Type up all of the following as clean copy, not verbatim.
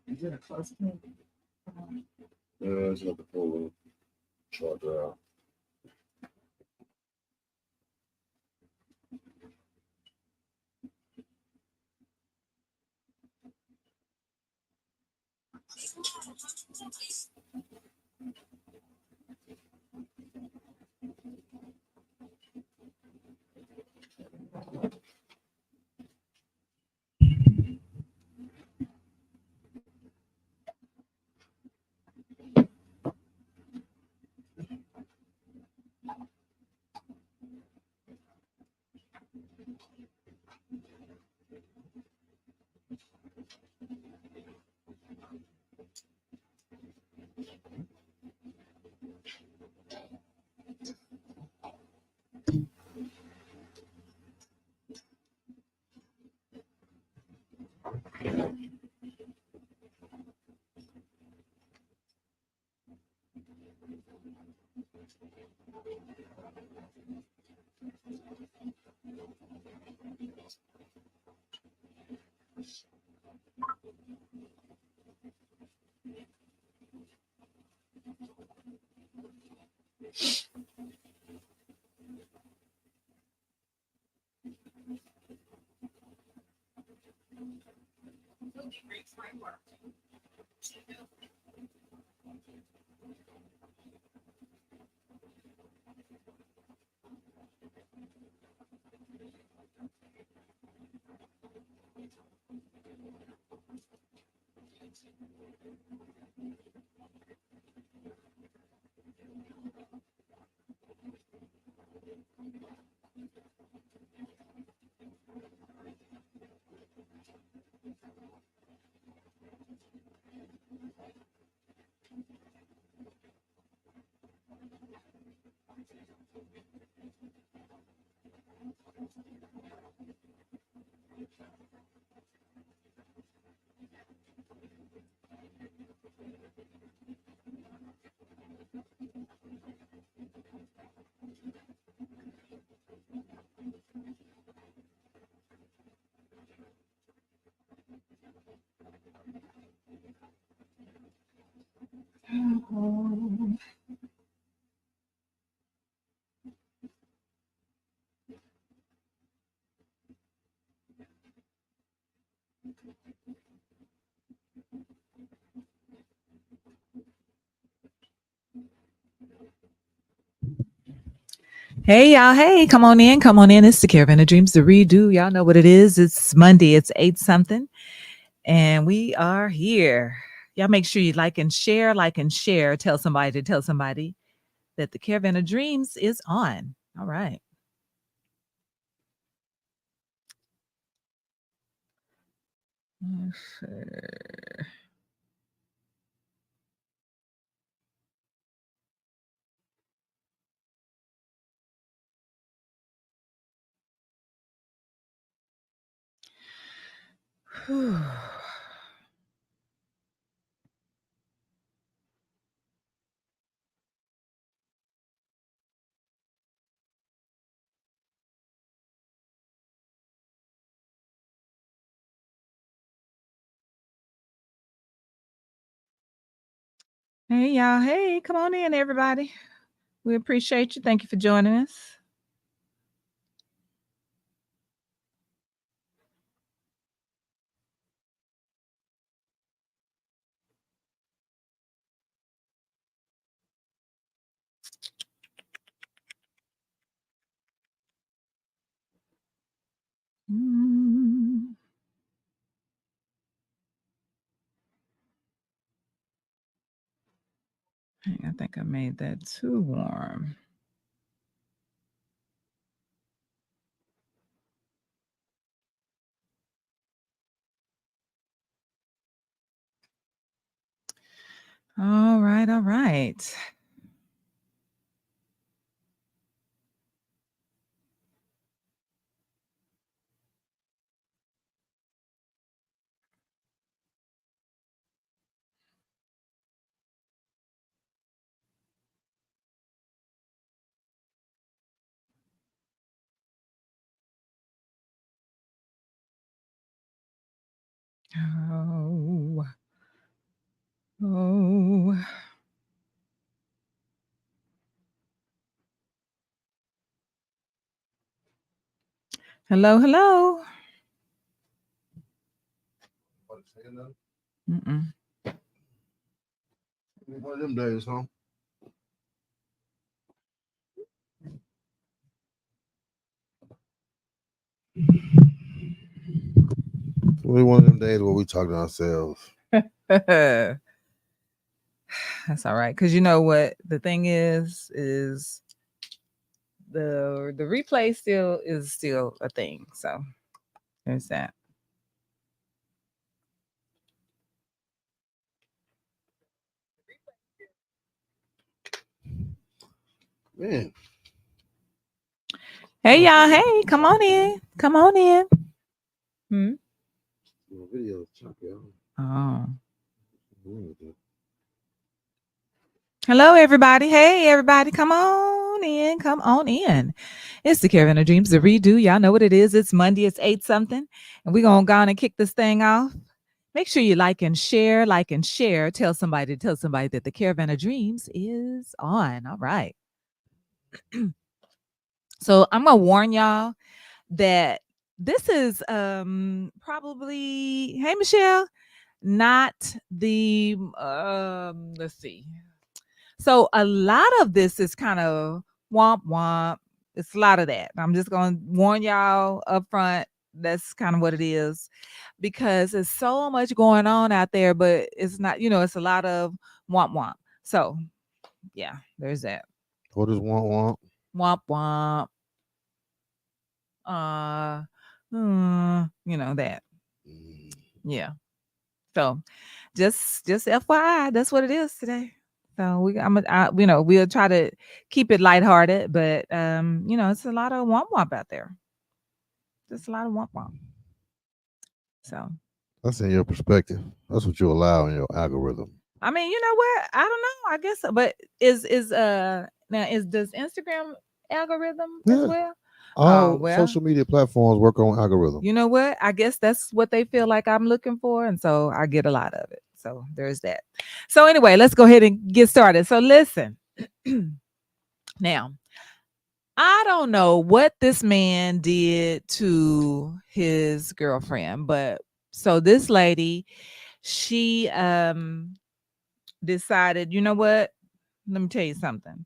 Is it a close one? Yeah, I just have to pull the charger out. Hey, y'all. Hey, come on in. Come on in. It's the Caravan of Dreams, the redo. Y'all know what it is. It's Monday. It's 8 something. And we are here. Y'all make sure you like and share, like and share. Tell somebody to tell somebody that the Caravan of Dreams is on. All right. Let's see. Whew. Hey, y'all. Hey, come on in, everybody. We appreciate you. Thank you for joining us. Mm. I think I made that too warm. All right, all right. Oh, oh. Hello, hello. Mm-mm. One of them days, huh? Really one of them days where we talk to ourselves. That's all right. Because you know what the thing is the replay still is still a thing. So there's that. Man, Hey y'all, hey, come on in. Come on in. Hmm? video choppy. Oh. Hello, everybody. Hey, everybody. Come on in. Come on in. It's the Caravan of Dreams, the redo. Y'all know what it is. It's Monday. It's 8 something. And we're going to go on and kick this thing off. Make sure you like and share, like and share. Tell somebody that the Caravan of Dreams is on. All right. So I'm going to warn y'all that this is probably, hey, Michelle, not the, let's see. So a lot of this is kind of womp womp. It's a lot of that. I'm just going to warn y'all up front. That's kind of what it is because there's so much going on out there, but it's not, it's a lot of womp womp. So yeah, there's that. What is want? Womp womp. That. Yeah. So just FYI, that's what it is today. So we'll try to keep it lighthearted, but it's a lot of womp womp out there. Just a lot of womp womp. So That's in your perspective. That's what you allow in your algorithm. I mean, you know what? I don't know. I guess, but does Instagram algorithm as Yeah. well? All Well, social media platforms work on algorithm. you know what? I guess that's what they feel like I'm looking for, and so I get a lot of it. So there's that. So anyway, let's go ahead and get started. So listen, now I don't know what this man did to his girlfriend, but so this lady, she decided, you know what? Let me tell you something.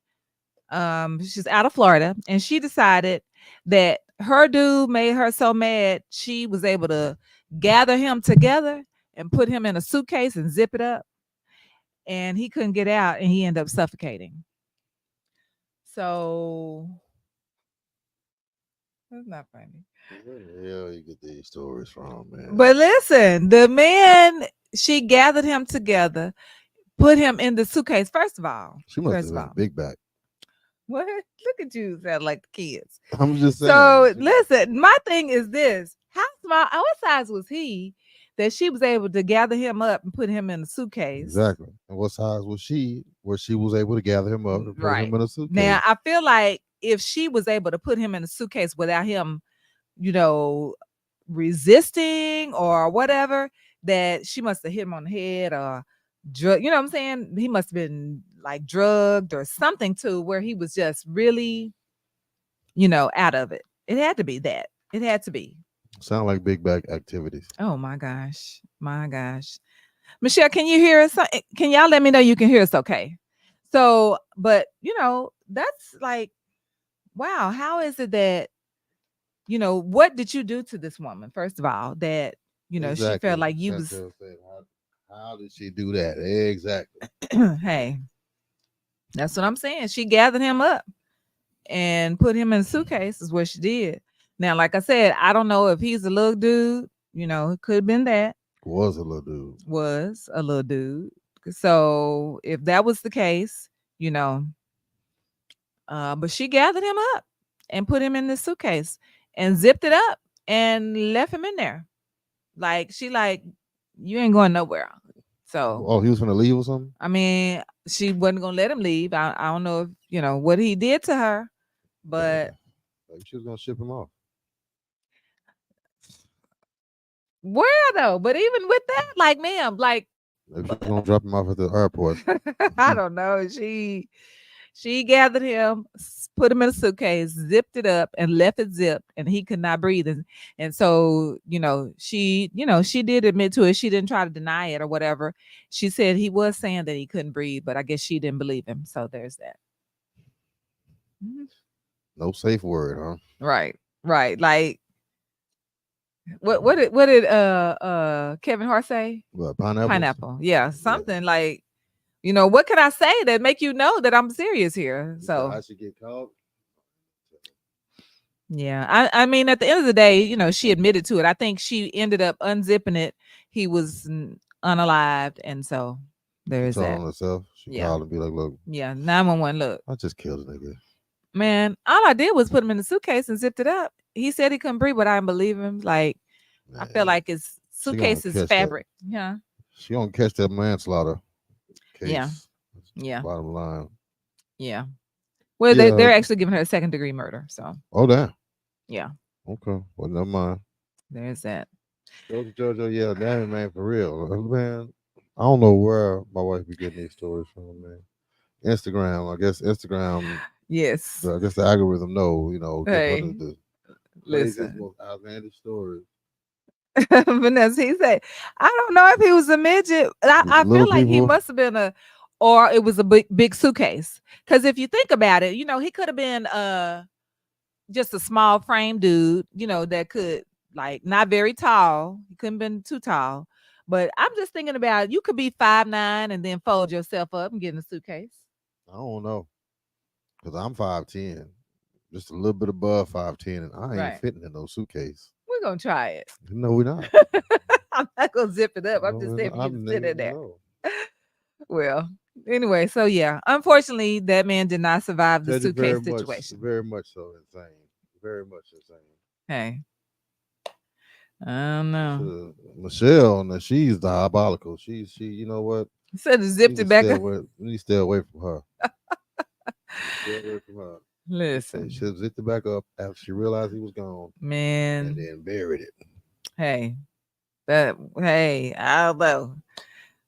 She's out of Florida and she decided that her dude made her so mad she was able to gather him together and put him in a suitcase and zip it up, and he couldn't get out and he ended up suffocating. So that's not funny. Where the hell you get these stories from, man? But listen, the man, she gathered him together, put him in the suitcase. First of all, She must have been a big back. What? Look at you, sound like the kids. I'm just saying. So listen, my thing is this: how small? What size was he that she was able to gather him up and put him in a suitcase? Exactly. And what size was she where she was able to gather him up and put him in a suitcase? Now I feel like if she was able to put him in a suitcase without him, resisting or whatever, that she must have hit him on the head or drug. You know what I'm saying? He must have been like drugged or something too, where he was just really, out of it. It had to be that. It had to be. Sound like big back activities. Oh my gosh. My gosh. Michelle, can you hear us? Can y'all let me know you can hear us okay? So, but that's like, wow, how is it that, what did you do to this woman, first of all, that, she felt like you was how did she do that? Exactly. hey, that's what I'm saying. She gathered him up and put him in a suitcase is what she did. Now, like I said, I don't know if he's a little dude, it could have been that. Was a little dude. Was a little dude. So if that was the case, but she gathered him up and put him in the suitcase and zipped it up and left him in there. Like you ain't going nowhere. So he was gonna leave or something? I mean, she wasn't gonna let him leave. I don't know if what he did to her, but maybe she was gonna ship him off. Where though? But even with that, like, ma'am, like, Maybe she was gonna drop him off at the airport. I don't know. She gathered him, put him in a suitcase, zipped it up, and left it zipped, and he could not breathe. And so, she did admit to it. She didn't try to deny it or whatever. She said he was saying that he couldn't breathe, but I guess she didn't believe him. So there's that. Mhm. No safe word, huh? Right, right. Like, what did Kevin Hart say? What, pineapples? Pineapple. Yeah, Yeah. something like, what can I say that make you know that I'm serious here? He said, So I should get caught. yeah, I mean, at the end of the day, she admitted to it. I think she ended up unzipping it. He was unalived, and so there She is told that. on herself. She Yeah, called and be like, look, yeah. 911. Look, I just killed a nigga. man, all I did was put him in the suitcase and zipped it up. He said he couldn't breathe, but I didn't believe him. Like, I feel Man, like his she gonna suitcase is catch that. fabric. Yeah, She gonna catch that manslaughter yeah, case. That's yeah, bottom line. yeah. Well, Yeah. they're actually giving her a second-degree murder. So Oh damn. yeah, Okay. Well, never mind. there's that. Jojo, yeah, damn it, man, for real, man. I don't know where my wife be getting these stories from, man. Instagram, I guess Instagram. Yes. I guess the algorithm know, give her Hey, the craziest, listen. most outlandish stories. Vanessa, he said, I don't know if he was a midget. I Little feel like he people, must have been or it was a big suitcase. Because if you think about it, he could have been just a small frame dude, that could, like, not very tall. He couldn't been too tall. But I'm just thinking about, you could be 5'9" and then fold yourself up and get in a suitcase. I don't know, cause I'm 5'10", just a little bit above 5'10", and I ain't Right. fitting in no suitcase. We're gonna try it. No, we're not. I'm not gonna zip it up. No, I'm just we're saying not. for you to sit in there. No. Well, anyway, so yeah, unfortunately, that man did not survive the Said it suitcase situation. very much so insane, very much insane. Hey, I don't know. Michelle, now she's diabolical. She, you know what? He said he We zipped need it to back stay up. away. We need to stay away from her. Stay away from her. Listen, She zipped it back up after she realized he was gone, and man. then buried it. Hey, I don't know.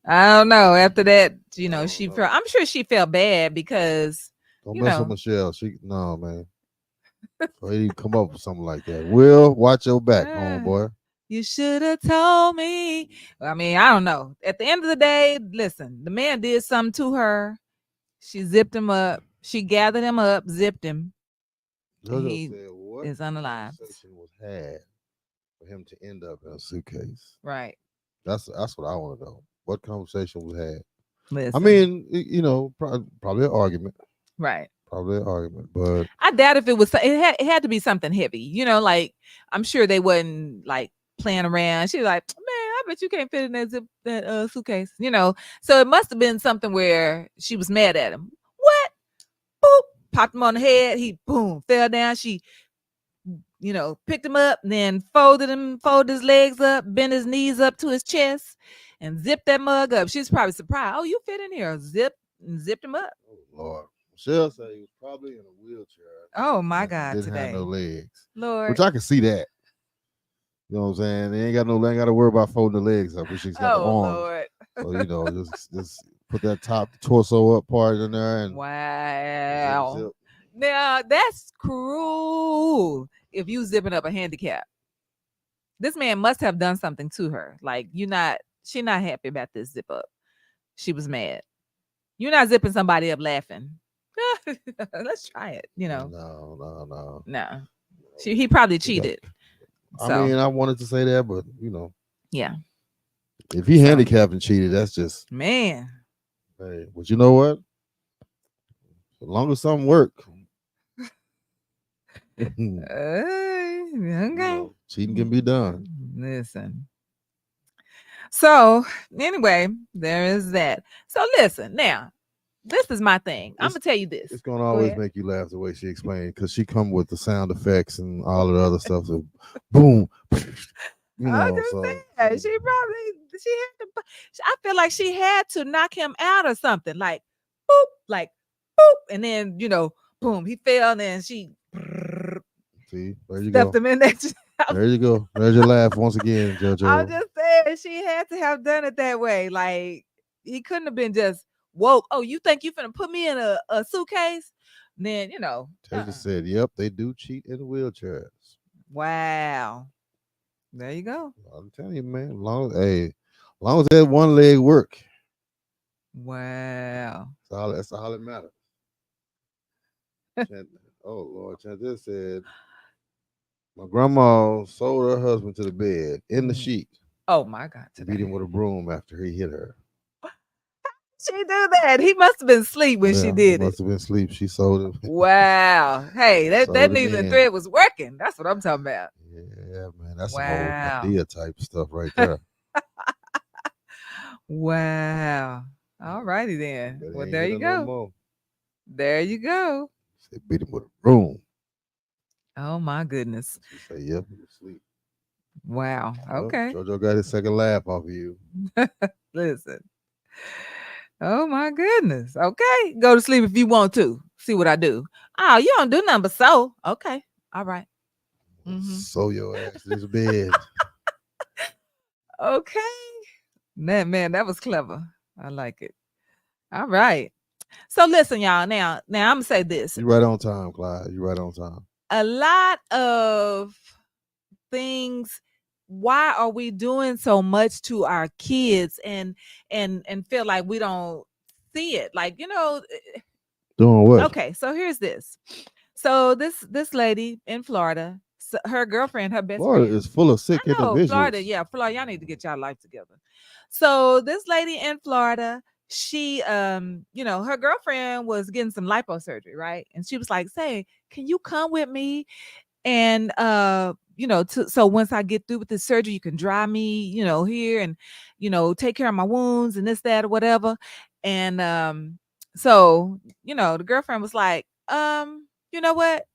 I don't know. After that, I don't she know. felt. I'm sure she felt bad because, Don't you mess with know, Michelle. She no man. Or you come up with something like that. Will, watch your back, ah, homeboy. you should have told me. I mean, I don't know. At the end of the day, listen, the man did something to her. She zipped him up. She gathered him up, zipped him, and Jojo he said, "What is unalive. conversation was had for him to end up in a suitcase?" Right. That's what I want to know. What conversation was had? I Listen. mean, probably an argument. Right. Probably an argument, but I doubt if it was. It had to be something heavy. Like, I'm sure they wasn't like playing around. She was like, man, I bet you can't fit in that suitcase. So it must have been something where she was mad at him. What? Boop. Popped him on the head. He boom fell down. She picked him up, and then folded his legs up, bent his knees up to his chest, and zipped that mug up. She's probably surprised. Oh, you fit in here. Zipped him up. oh Lord, Michelle said he was probably in a wheelchair. Oh my and God, didn't have today. no legs, Lord. which I can see that. You know what I'm saying? They ain't got to worry about folding the legs up, which she's got the Oh arms. Lord. So just put that top torso up part in there and Wow. zip. Now that's cruel. If you zipping up a handicap, this man must have done something to her. Like, she not happy about this zip up. She was mad. You're not zipping somebody up laughing. Let's try it. No. No. He probably You got- cheated. I So mean, I wanted to say that, but yeah, if he So- handicapped and cheated, that's just man. hey. But you know what? As long as something work, Okay. cheating can be done. Listen. So anyway, there is that. So listen, now this is my thing. I'm gonna tell you this. It's gonna Go always ahead. make you laugh the way she explained because she come with the sound effects and all of the other stuff. So boom, I'm just So saying, she had to. I feel like she had to knock him out or something, like boop, and then boom, he fell, and then she see, there you stuffed go. him in there. There you go. There's your laugh once again, I'm JoJo. just saying she had to have done it that way. Like he couldn't have been just woke. Oh, you think you finna put me in a suitcase? Then Taylor said, "Yep, they do cheat in wheelchairs." Wow. There you go. I'm telling you, man. As long as that one leg work, Wow. that's all that matters. Chan- oh Lord, Chantel said, "My grandma sold her husband to the bed in the Mhm. sheet, Oh my God. beat Today. him with a broom after he hit her. She do that. He must have been asleep when she Yeah, he did it. must have been asleep. She sold him, Wow. Hey, that sold him needle and in. thread was working. That's what I'm talking about. Yeah, man, that's some old Wow. Medea type stuff right there. Wow. All righty then. But he Well, ain't there hit you her no go. more. There you go. Said beat him with a broom. Oh my goodness. She said, "Yep, he was asleep." Wow. Well, Okay. JoJo got his second laugh off of you. Listen. Oh my goodness. Okay. Go to sleep if you want to. See what I do. Oh, you don't do nothing but so. Okay. All right. Mhm. Sew your ass to this bed. Okay. Man, that was clever. I like it. All right. So listen, y'all. Now I'm gonna say this. You right on time, Clyde. You right on time. A lot of things, why are we doing so much to our kids and feel like we don't see it? Like, Doing what? okay, so here's this. So this lady in Florida, her girlfriend, her best Florida friend. is full of sick I know individuals. Florida, yeah, Florida. Y'all need to get y'all life together. So this lady in Florida, she, her girlfriend was getting some liposurgery, right? And she was like, "Say, can you come with me? And so once I get through with this surgery, you can dry me, here and take care of my wounds and this, that, or whatever." And so the girlfriend was like, you know what?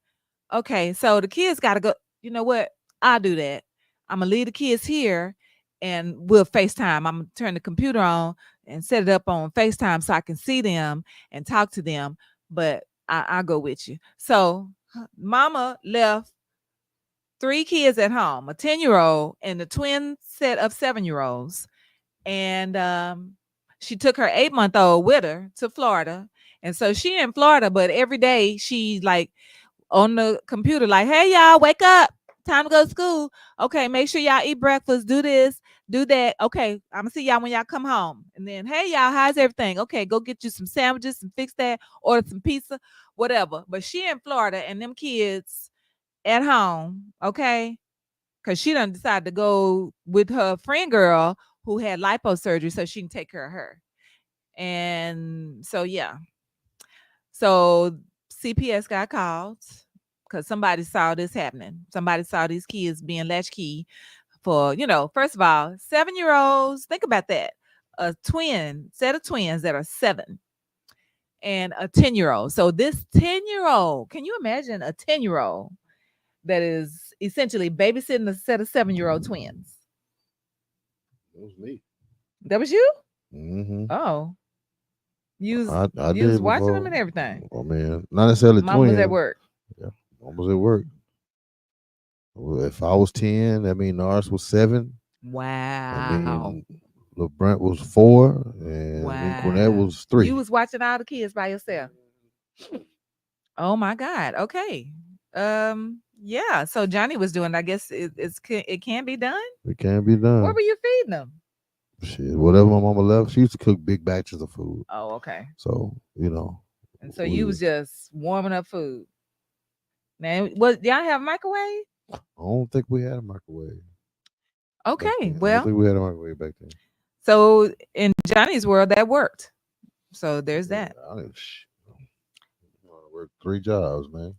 Okay, so the kids got to go. You know what? I'll do that. I'm gonna leave the kids here, and we'll FaceTime. I'm gonna turn the computer on and set it up on FaceTime so I can see them and talk to them. But I'll go with you. So, Mama left 3 kids at home, a 10-year-old and a twin set of 7-year-olds, and she took her 8-month-old with her to Florida. And so she in Florida, but every day she like on the computer, like, "Hey y'all, wake up. Time to go to school. Okay, make sure y'all eat breakfast. Do this, do that. Okay, I'm gonna see y'all when y'all come home. And then, hey y'all, how's everything? Okay, go get you some sandwiches and fix that, order some pizza, whatever." But she in Florida and them kids at home, okay? Because she done decided to go with her friend girl who had liposurgery so she can take care of her. And so yeah. So CPS got called because somebody saw this happening. Somebody saw these kids being latchkey for, first of all, 7-year-olds. Think about that. A set of twins that are 7 and a 10-year-old. So this 10-year-old, can you imagine a 10-year-old that is essentially babysitting a set of 7-year-old twins? It was me. That was you? Mm-hmm. Oh, I you was did watching them before. and everything. I mean, not necessarily Mom was at twins. work. Yeah, mom was at work. Well, if I was 10, that mean Nars was 7. I Wow. mean, LeBrant was 4, and Quinette Wow. was You 3. was watching all the kids by yourself. Oh my God. Okay. Yeah. So Johnny was doing, I guess it can be done. It can't be What done. were you feeding them? Shit, whatever my mama left, she used to cook big batches of food. Oh, okay. So, And so you we, was just warming up food. Now, y'all have a microwave? I don't think we had a microwave back Okay. then. I don't Well, think we had a microwave back then. so in Johnny's world, that worked. So there's Yeah, that. I didn't work 3 jobs, man.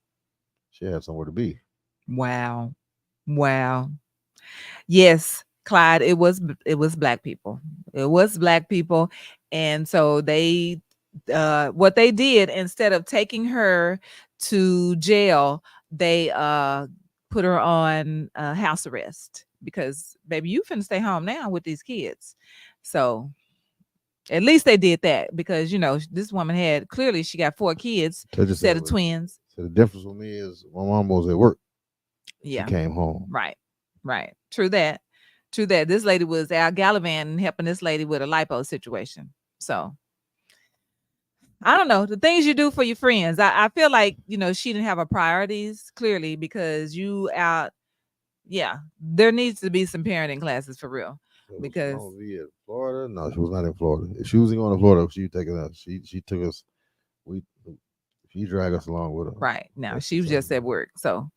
She had somewhere to be. Wow. Wow. Yes, Clyde, it was black people. It was black people. And so they what they did, instead of taking her to jail, they put her on house arrest because baby, you finna stay home now with these kids. So at least they did that because this woman had, clearly she got 4 kids, Just set of twins. So the difference with me is my mom was at work. She Yeah, came home. right. Right. True that. True that. This lady was out gallivanting helping this lady with a lipo situation. So I don't know the things you do for your friends. I feel like she didn't have her priorities clearly because you out. Yeah, there needs to be some parenting classes for real So was because Mama V in Florida? No, she was not in Florida. If she was going to Florida, she taking us. She took us. We she dragged us along with her. right now That's she was what's up, just at man. work. So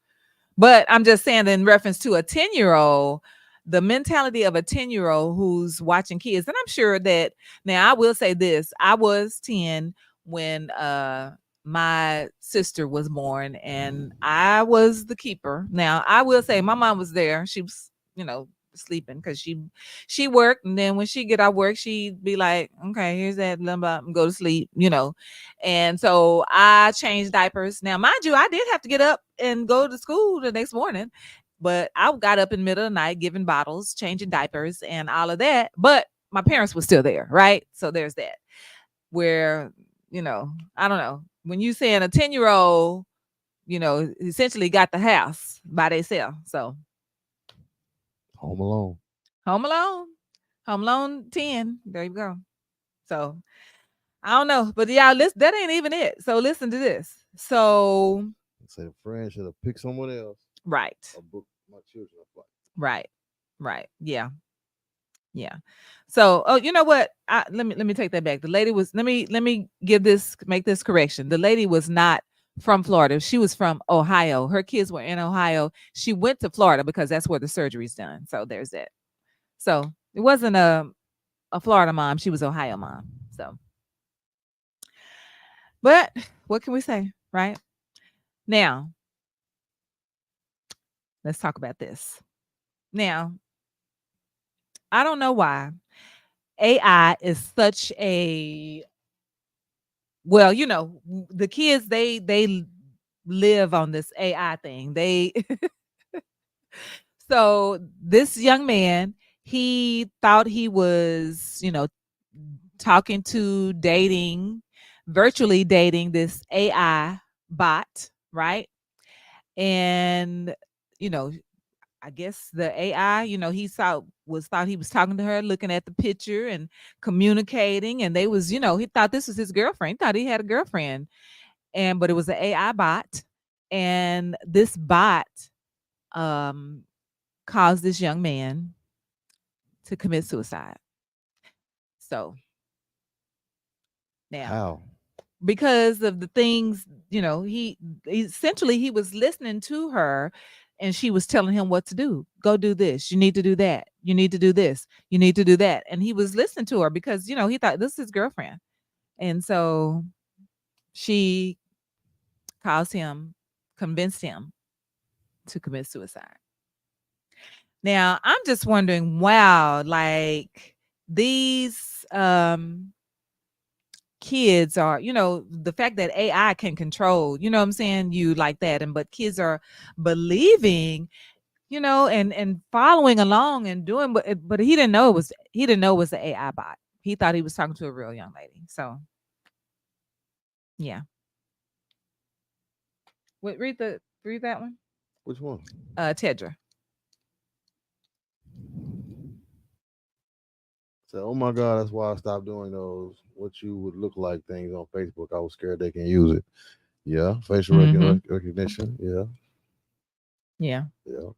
but I'm just saying, in reference to a 10-year-old, the mentality of a 10-year-old who's watching kids, and I'm sure that now I will say this: I was 10 when my sister was born, and I was the keeper. Now I will say my mom was there; she was, sleeping because she worked, and then when she get out work, she'd be like, "Okay, here's that lumber, and go to sleep." And so I changed diapers. Now, mind you, I did have to get up and go to school the next morning, but I got up in the middle of the night, giving bottles, changing diapers, and all of that. But my parents were still there, right? So there's that. Where, I don't know. When you saying a 10-year-old, essentially got the house by themselves. So Home Alone. Home Alone, Home Alone 10. There you go. So I don't know, but y'all, listen, that ain't even it. So listen to this. So Say the friend should have picked someone else right, or booked my children a flight. right, right. Yeah, yeah. So, oh, you know what? Let me take that back. The lady was let me make this correction. The lady was not from Florida. She was from Ohio. Her kids were in Ohio. She went to Florida because that's where the surgery's done. So there's that. So it wasn't a Florida mom. She was Ohio mom. So, but what can we say, right? Now, let's talk about this. Now, I don't know why AI is such a well, the kids they live on this AI thing. They so this young man, he thought he was, talking to dating, virtually dating this AI bot, right? And you know, I guess the AI, thought he was talking to her, looking at the picture and communicating, and they was, he thought this was his girlfriend. He thought he had a girlfriend, but it was an AI bot, and this bot um caused this young man to commit suicide. So now, How? because of the things, essentially he was listening to her and she was telling him what to do. Go do this. You need to do that. You need to do this. You need to do that. And he was listening to her because, he thought this is his girlfriend. And so she caused him, convinced him to commit suicide. Now, I'm just wondering, wow, like these kids are, the fact that AI can control, you know what I'm saying, you like that, and but kids are believing, and following along and doing, but he didn't know it was the AI bot. He thought he was talking to a real young lady. So yeah, read that one. Which one? Tedra. So, oh my God, that's why I stopped doing those what you would look like things on Facebook. I was scared they can use it. Yeah, facial Mm-hmm. recognition. Yeah, Yeah. yeah.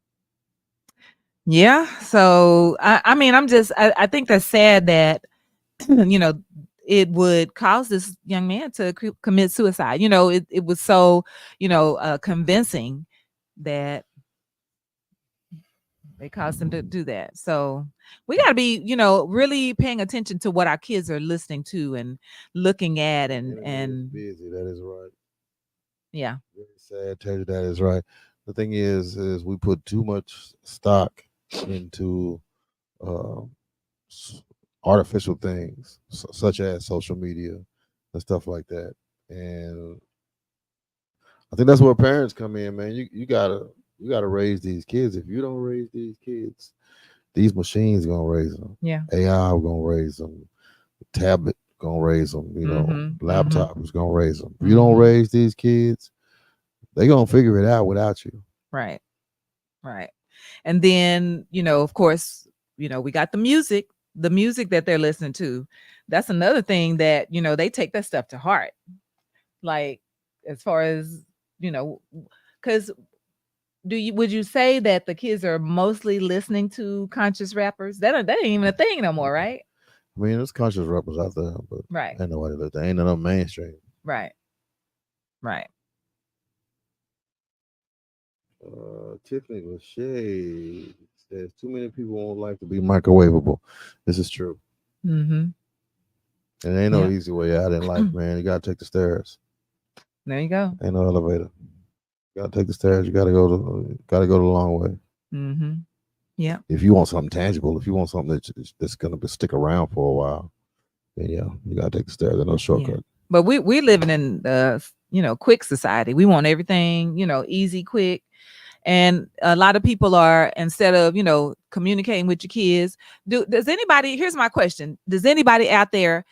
Yeah. So I mean, I think that's sad that you know it would cause this young man to commit suicide. It was so convincing that they caused him to do that. So we got to be really paying attention to what our kids are listening to and looking at, The and internet is and busy. That is right. yeah. Very sad. Tell you that is right. The thing is we put too much stock into uh, s- artificial things, such as social media and stuff like that. And I think that's where parents come in, man. You gotta raise these kids. If you don't raise these kids, these machines gonna raise them. Yeah. AI gonna raise them. Tablet gonna raise them. Mhm. Mhm. Laptop is gonna raise them. If you don't Mhm. raise these kids, they gonna figure it out without you. Right. Right. And then, of course, we got the music that they're listening to. That's another thing that, they take that stuff to heart. Like, as far as, because would you say that the kids are mostly listening to conscious rappers? That ain't even a thing no more, right? I mean, there's conscious rappers out there, but Right. ain't nobody like that. Ain't no mainstream. Right. Right. Tiffany Lachey says too many people won't like to be microwavable. This is true. Mm-hmm. And ain't no Yeah. easy way out in life, man. You gotta take the stairs. There you go. Ain't no elevator. You gotta take the stairs. You gotta go the long way. Mm-hmm. Yeah. If you want something tangible, if you want something that's gonna stick around for a while, then yeah, you gotta take the stairs. There's no shortcut. Yeah. But we living in quick society. We want everything, easy, quick. And a lot of people are, instead of, communicating with your kids, here's my question. Does anybody out there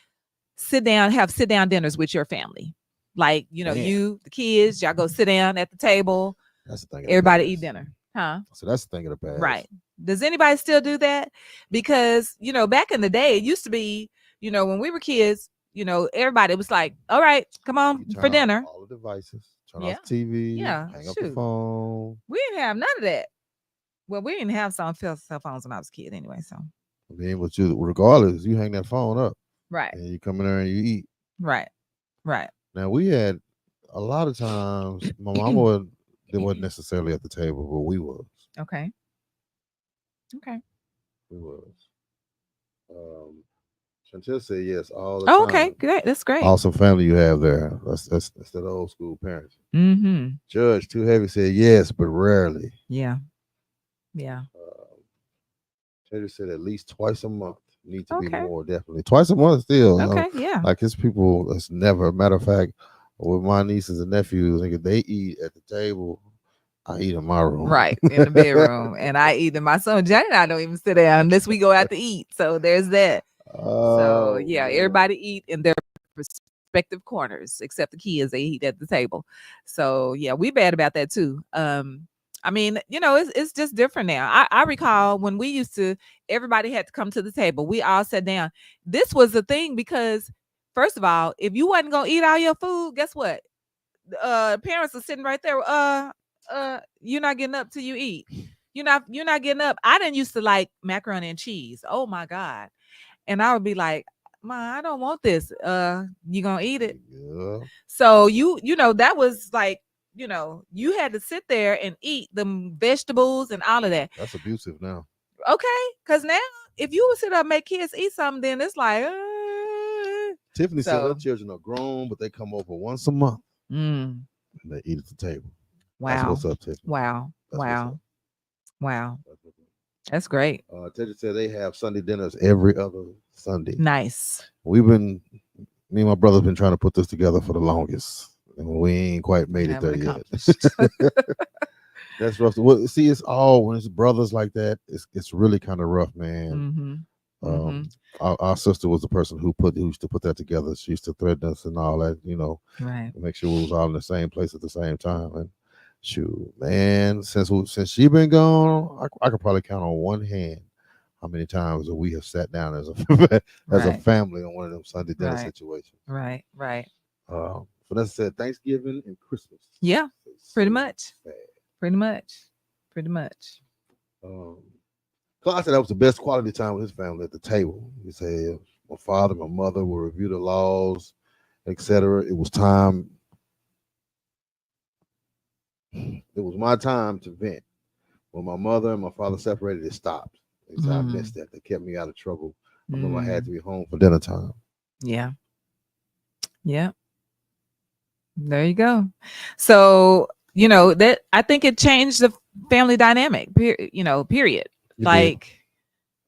sit down dinners with your family? Like, Man. the kids, y'all go sit down at the table. That's the thing. Everybody eat dinner. Huh? So that's the thing of the past. Right. Does anybody still do that? Because, back in the day, it used to be, when we were kids, everybody was like, all right, come on for dinner. All the devices. Turn Yeah. off TV. Yeah, Hang up shoot. the phone. We didn't have none of that. Well, we didn't have cell phones when I was a kid anyway. So, I mean, but regardless, you hang that phone up. right. And you come in there and you eat. Right. Right. Now, we had a lot of times, my mama wasn't necessarily at the table, but we was. Okay. Okay. We was. Chantel said yes all the Oh, time. okay. Great. That's great. Awesome family you have there. That's that old school parents. Mm-hmm. Judge Too Heavy said yes, but rarely. Yeah. Yeah. Teddy said at least twice a month. Need to be Okay. more, definitely. Twice a month still. Okay. Yeah. Like his people, that's never. Matter of fact, with my nieces and nephews, nigga, they eat at the table. I eat in my room. Right. In the bedroom. And I eat in my son. Johnny and I don't even sit down unless we go out to eat. So there's that. So yeah, man. everybody eat in their respective corners, except the kids. They eat at the table. So yeah, we bad about that too. I mean, it's just different now. I recall when we used to, everybody had to come to the table. We all sat down. This was the thing because, first of all, if you wasn't gonna eat all your food, guess what? Parents are sitting right there. You're not getting up till you eat. You're not getting up. I didn't used to like macaroni and cheese. Oh my God. And I would be like, Ma, I don't want this. You gonna eat it? Yeah. So that was like, you had to sit there and eat the vegetables and all of that. That's abusive now. Okay, because now if you would sit up and make kids eat something, then it's like, Tiffany said her children are grown, but they come over once a month and they eat at the table. Wow. That's what's up, Tiffany. Wow. That's wow. Wow. That's great. Teddy said they have Sunday dinners every other Sunday. Nice. Me and my brother's been trying to put this together for the longest. And we ain't quite made it there yet. That's rough. Well, see, it's all when it's brothers like that. It's really kind of rough, man. Mm-hmm. Our sister was the person who used to put that together. She used to threaten us and all that, right. Make sure we was all in the same place at the same time. And shoot, man, since she been gone, I could probably count on one hand how many times that we have sat down as a family on one of them Sunday dinner situations. Right. So that's said Thanksgiving and Christmas. Yeah, pretty much. Sad. Pretty much. Clyde said that was the best quality time with his family at the table. He said my father, my mother will review the laws, etc. It was time. It was my time to vent. When my mother and my father separated, it stopped. He said I missed that. They kept me out of trouble. I remember I had to be home for dinner time. Yeah. There you go. So, that I think it changed the family dynamic, period. Like,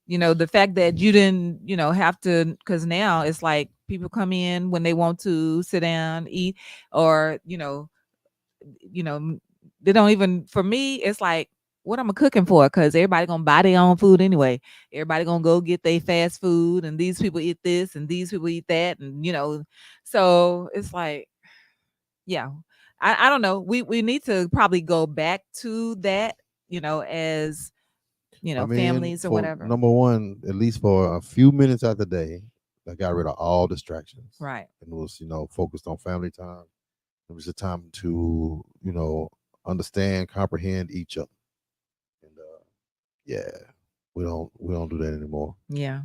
the fact that you didn't, have to, because now it's like people come in when they want to sit down, eat, or, they don't even, for me, it's like, what am I cooking for? Because everybody gonna buy their own food anyway. Everybody gonna go get their fast food, and these people eat this, and these people eat that, and so it's like, yeah, I don't know. We need to probably go back to that, as I mean, families or for whatever. number one, at least for a few minutes out the day, I got rid of all distractions Right. and was, focused on family time. It was a time to, understand, comprehend each other. And yeah, we don't do that anymore. Yeah.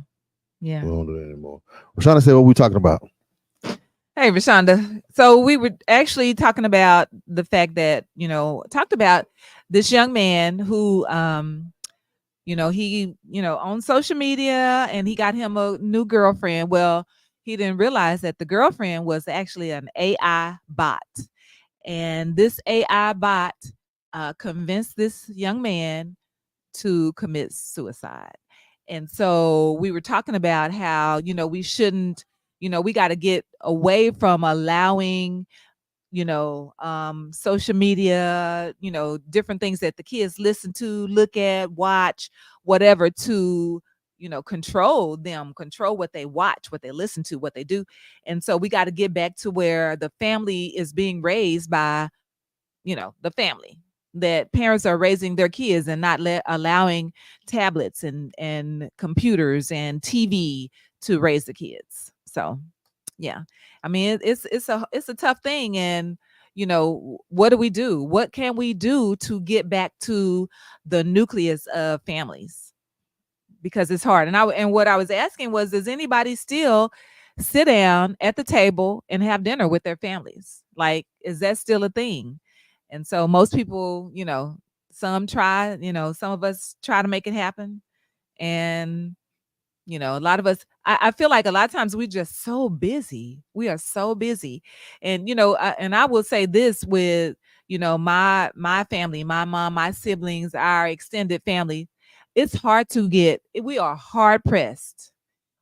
We Yeah. don't do that anymore. We're trying to say what we're talking about. Hey, Rashonda. So we were actually talking about the fact that, talked about this young man who, he, on social media and he got him a new girlfriend. Well, he didn't realize that the girlfriend was actually an AI bot. And this AI bot convinced this young man to commit suicide. And so we were talking about how, we shouldn't, we got to get away from allowing, social media, different things that the kids listen to, look at, watch, whatever, to, control them, control what they watch, what they listen to, what they do. And so we got to get back to where the family is being raised by, the family, that parents are raising their kids and not allowing tablets and computers and TV to raise the kids. So yeah, I mean it's a tough thing. And what do we do? What can we do to get back to the nucleus of families? Because it's hard. And what I was asking was, does anybody still sit down at the table and have dinner with their families? Like, is that still a thing? And so most people, some try, some of us try to make it happen. And a lot of us, I feel like a lot of times we're just so busy. We are so busy. And and I will say this with, my family, my mom, my siblings, our extended family. It's hard to get, we are hard pressed,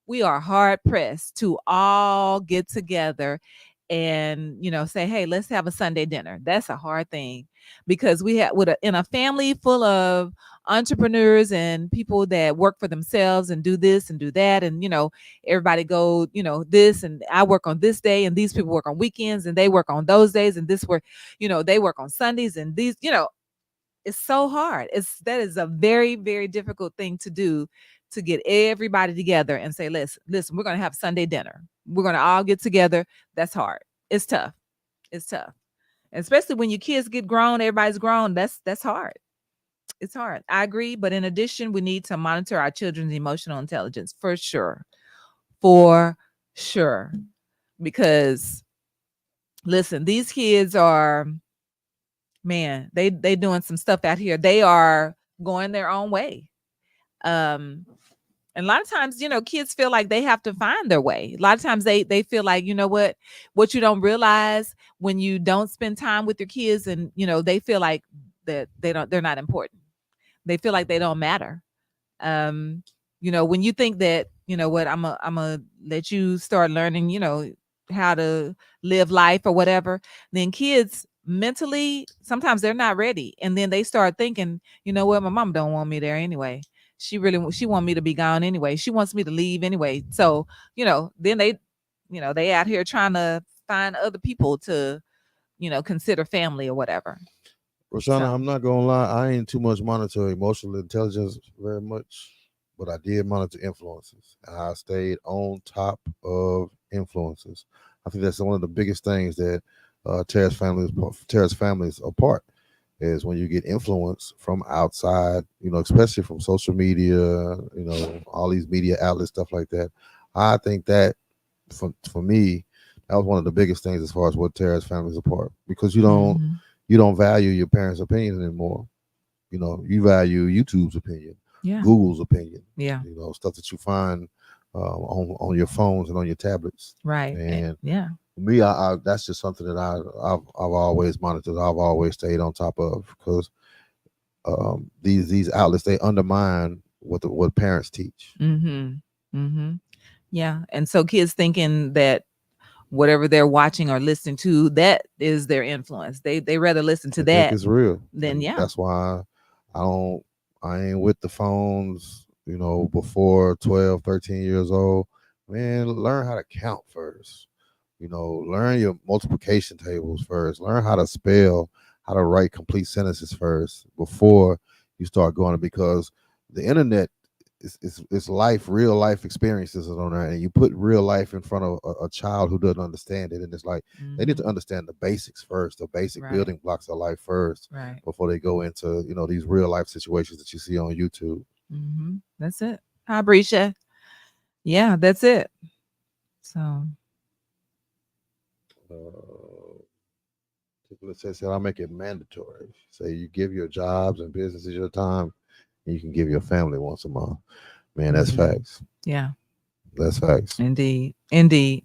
to all get together and say, hey, let's have a Sunday dinner. That's a hard thing, because we have, in a family full of entrepreneurs and people that work for themselves and do this and do that, and everybody go, this, and I work on this day, and these people work on weekends, and they work on those days, and this work, they work on Sundays, and these, it's so hard. That is a very, very difficult thing to do, to get everybody together and say, listen, we're gonna have Sunday dinner. We're gonna all get together. That's hard. It's tough. It's tough. And especially when your kids get grown, everybody's grown. That's hard. It's hard. I agree. But in addition, we need to monitor our children's emotional intelligence for sure. For sure. Because listen, these kids are, man, they doing some stuff out here. They are going their own way. Um, and a lot of times, kids feel like they have to find their way. A lot of times they feel like, what you don't realize when you don't spend time with your kids, and they feel like that they're not important. They feel like they don't matter. um when you think that, what, I'm a let you start learning, how to live life or whatever, then kids mentally sometimes they're not ready, and then they start thinking, what, my mom don't want me there anyway. She want me to be gone anyway. She wants me to leave anyway. So then they out here trying to find other people to consider family or whatever. Roshana, So I'm not gonna lie, I ain't too much monitor emotional intelligence very much, but I did monitor influences. And I stayed on top of influences. I think that's one of the biggest things that tears families apart is when you get influence from outside, especially from social media, all these media outlets, stuff like that. I think that for me, that was one of the biggest things as far as what tears families apart, because you don't mhm. you don't value your parents' opinion anymore. You value YouTube's opinion, Yeah. Google's opinion, Yeah. stuff that you find on your phones and on your tablets. Right. And Yeah. for me, I that's just something that I've always monitored. I've always stayed on top of, because these outlets, they undermine what parents teach. Mhm. Mhm. Yeah. And so kids thinking that whatever they're watching or listening to, that is their influence. They rather listen to They think that it's real, than, and yeah. that's why I don't. I ain't with the phones. Before 12, 13 years old. Man, learn how to count first. Learn your multiplication tables first. Learn how to spell, how to write complete sentences first before you start going because the internet is life, real life experiences on there, and you put real life in front of a child who doesn't understand it, and it's like they need to Mhm. understand the basics first, the basic Right. building blocks of life first Right. before they go into these real life situations that you see on YouTube. That's it. Hi, Brisha. Yeah, that's it. So, Uh, People that says, "I'll make it mandatory." Say you give your jobs and businesses your time, and you can give your family once a month. Man, that's mhm. facts. Yeah, That's facts. indeed. Indeed.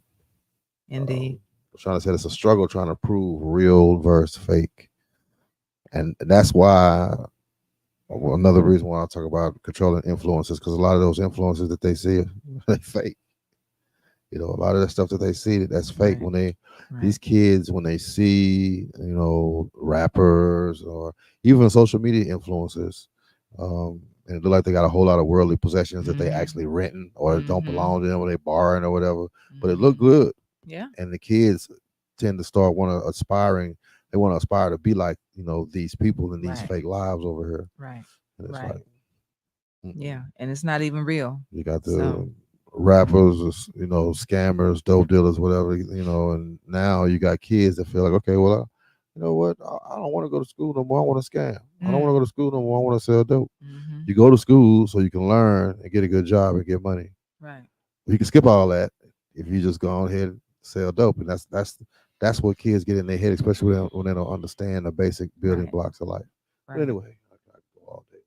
Um, Indeed. I'm trying to say it's a struggle trying to prove real versus fake, and that's why another reason why I talk about controlling influences because a lot of those influences that they see they fake. A lot of the stuff that they see that's fake Right. when they Right. these kids when they see rappers or even social media influencers, and it look like they got a whole lot of worldly possessions that they Mhm. actually renting or don't Mhm. belong to them or they borrowing or whatever, but it look Mhm. good, Yeah. and the kids tend to start want to aspire to be like these people in these Right. fake lives over here, Right. and it's Right. like mm-mm. Yeah, and it's not even real. You got So, the rappers, scammers, dope dealers, whatever, and now you got kids that feel like, okay, well, you know what? I don't want to go to school no more. I want to scam. I don't want to go mm. to school no more. I want to sell dope. Mhm. You go to school so you can learn and get a good job and get money. Right. You can skip all that if you just go on ahead and sell dope, and that's what kids get in their head, especially when they don't understand the basic building Right. blocks of life. But Right. anyway, I could go all day.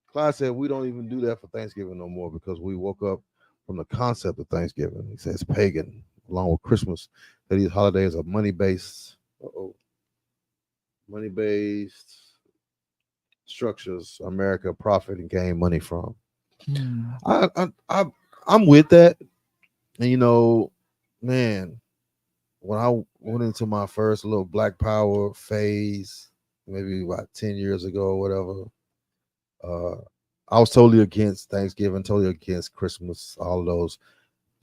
Clyde said we don't even do that for Thanksgiving no more because we woke up from the concept of Thanksgiving. He says pagan, along with Christmas, that these holidays are money based structures America profit and gain money from. Mm. I'm with that, and man, when I went into my first little Black Power phase, maybe about 10 years ago or whatever, I was totally against Thanksgiving, totally against Christmas, all of those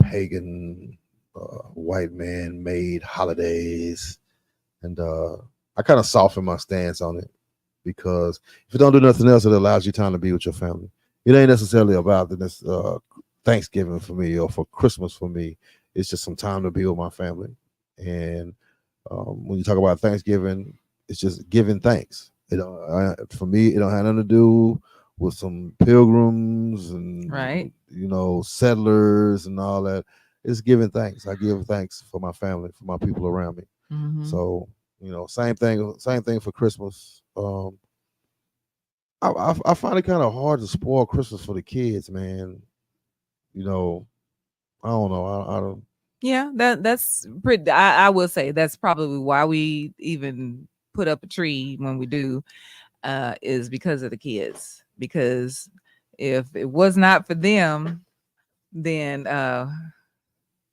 pagan, white man made holidays. And I kind of softened my stance on it because if you don't do nothing else, it allows you time to be with your family. It ain't necessarily about this Thanksgiving for me or for Christmas for me. It's just some time to be with my family. And when you talk about Thanksgiving, it's just giving thanks. For me, it don't have nothing to do with some pilgrims and Right. settlers and all that. It's giving thanks. I give thanks for my family, for my people around me. Mhm. So same thing for Christmas. I find it kind of hard to spoil Christmas for the kids, man. You know, I don't know. I don't. Yeah, that's pretty. I will say that's probably why we even put up a tree when we do, is because of the kids. Because if it was not for them, then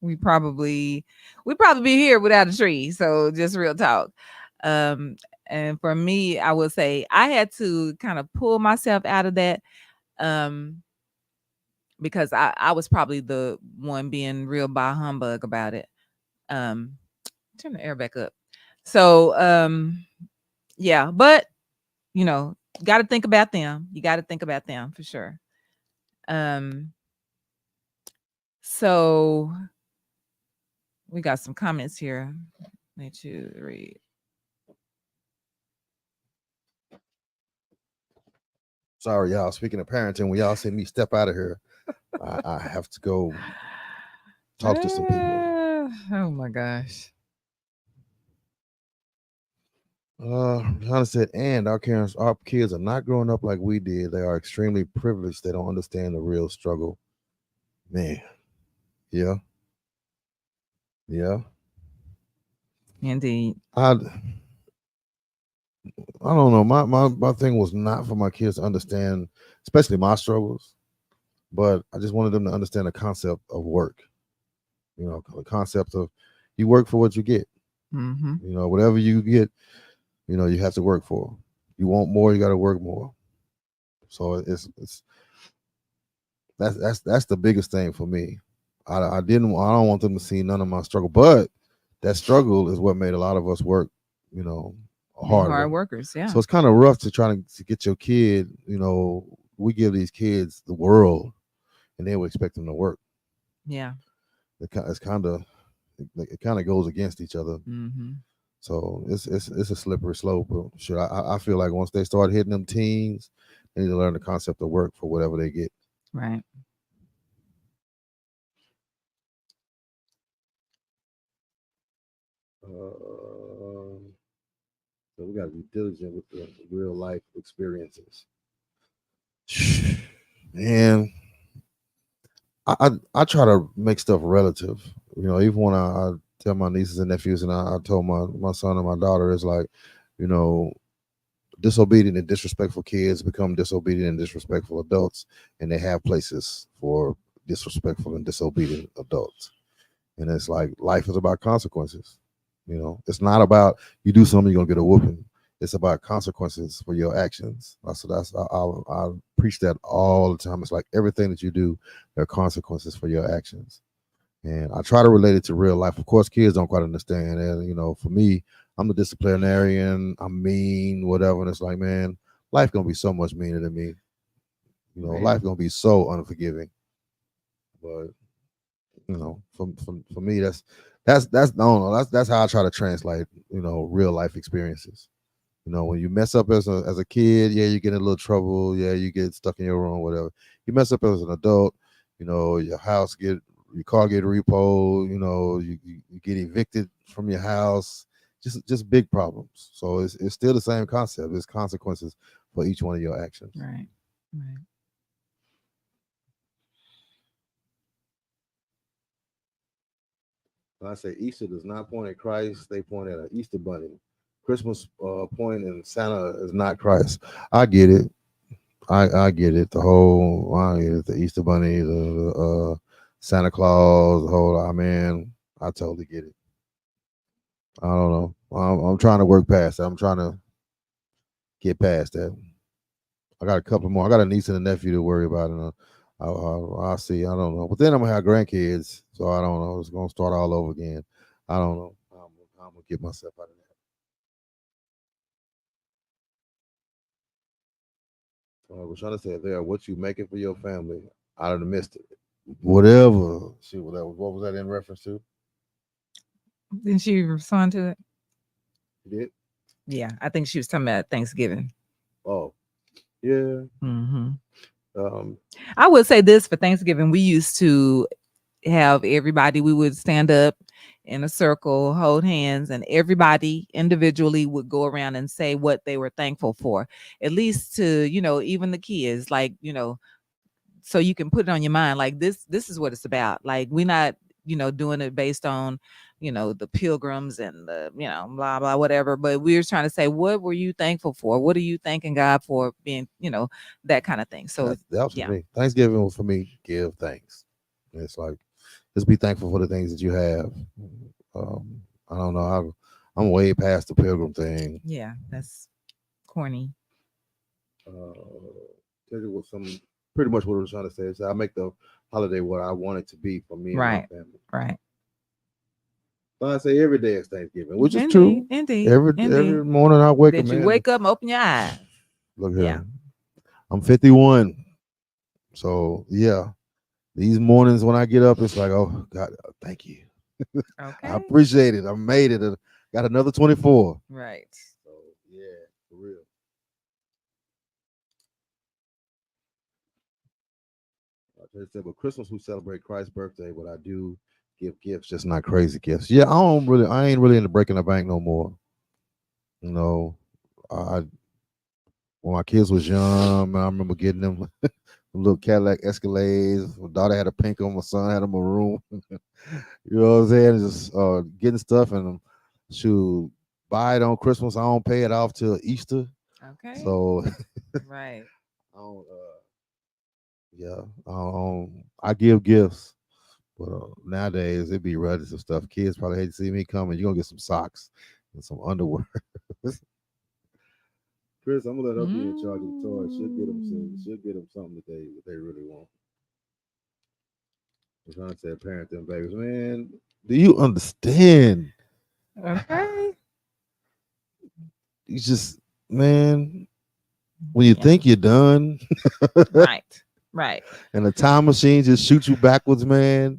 we probably we'd probably be here without a tree. So just real talk. Um, and for me, I would say I had to kind of pull myself out of that. Um, because I was probably the one being real bah humbug about it. Um, turn the air back up. So yeah, but you know, got to think about them. You got to think about them for sure. Um, so we got some comments here. Need to read. Sorry, y'all. Speaking of parenting, when y'all see me step out of here, I have to go talk to some people. Oh my gosh. Hannah said, and our kids are not growing up like we did. They are extremely privileged. They don't understand the real struggle. Man, yeah, yeah. Indeed. I I don't know. My thing was not for my kids to understand, especially my struggles, but I just wanted them to understand the concept of work. The concept of you work for what you get. Mm-hmm. Whatever you get, you have to work for. You want more, you got to work more. So it's that's the biggest thing for me. I don't want them to see none of my struggle, but that struggle is what made a lot of us work, you know, Being hard hard work. workers. Yeah. So it's kind of rough to try to get your kid. We give these kids the world, and then we expect them to work. Yeah. It's it kind of goes against each other. Mm-hmm. So it's a slippery slope. But sure, I feel like once they start hitting them teens, they need to learn the concept of work for whatever they get. Right. So we got to be diligent with the real life experiences. Man, I try to make stuff relative. Even when I tell my nieces and nephews, and I told my son and my daughter, it's like, you know, disobedient and disrespectful kids become disobedient and disrespectful adults, and they have places for disrespectful and disobedient adults. And it's like life is about consequences. It's not about you do something you're gonna get a whooping. It's about consequences for your actions. I preach that all the time. It's like everything that you do, there are consequences for your actions. And I try to relate it to real life. Of course, kids don't quite understand. And for me, I'm the disciplinarian. I'm mean, whatever. And it's like, man, life gonna be so much meaner than me. Right. Life gonna be so unforgiving. But for me, that's I don't know. That's how I try to translate real life experiences. When you mess up as a kid, yeah, you get in a little trouble, yeah, you get stuck in your room, whatever. You mess up as an adult, your car get repoed, you get evicted from your house, just big problems. So it's still the same concept. There's consequences for each one of your actions. Right. Right. When I say Easter does not point at Christ, they point at an Easter bunny. Christmas point and Santa is not Christ. I get it. I get it. I get it. The Easter bunny, the Santa Claus, the whole. I totally get it. I don't know. I'm trying to work past that. I'm trying to get past that. I got a couple more. I got a niece and a nephew to worry about, and I'll see. I don't know. But then I'm gonna have grandkids, so I don't know. It's gonna start all over again. I don't know. I'm gonna get myself out of that. We're trying to say there, what you making for your family out of the midst of it. Whatever. See what was that in reference to? Didn't she respond to it? You did? Yeah. I think she was talking about Thanksgiving. Oh, yeah. Mm-hmm. Um, I would say this for Thanksgiving, we used to have everybody, we would stand up in a circle, hold hands, and everybody individually would go around and say what they were thankful for, at least to, even the kids, like, so you can put it on your mind, like this is what it's about. Like we're not, doing it based on, the pilgrims and the, blah, blah, whatever. But we're trying to say, what were you thankful for? What are you thanking God for being, that kind of thing. So that helps for yeah. me. Thanksgiving was for me. Give thanks. It's like just be thankful for the things that you have. I don't know. I'm way past the pilgrim thing. Yeah, that's corny. Tell you what some pretty much what I was trying to say is I make the holiday what I want it to be for me and my Right. family. Right. But I say every day is Thanksgiving, which is Indeed. true. Indeed. Every Indeed. morning I wake up, That you man. wake up and open your eyes. Look Yeah. here, I'm 51, so yeah. These mornings when I get up, it's like, oh God, thank you. I Okay. appreciate it. I made it. I got another 24. Right. So yeah, for real. I just said, but Christmas we celebrate Christ's birthday, but I do give gifts, just not crazy gifts. Yeah, I ain't really into breaking the bank no more. You know, I when my kids was young, man, I remember getting them little Cadillac Escalades. My daughter had a pink one, my son had a maroon. You know what I'm saying? Just getting stuff and shoot, buy it on Christmas. I don't pay it off till Easter. Okay. So Right. I don't, yeah, I give gifts, but nowadays it be relative stuff. Kids probably hate to see me coming. You're gonna get some socks and some underwear. Chris, I'm gonna let her be in charge of the toys. She'll get them something that they really want. I'm trying to say, parent them babies, man. Do you understand? Okay. you just, man, when you Yeah. think you're done, Right. Right. and the time machine just shoots you backwards, man.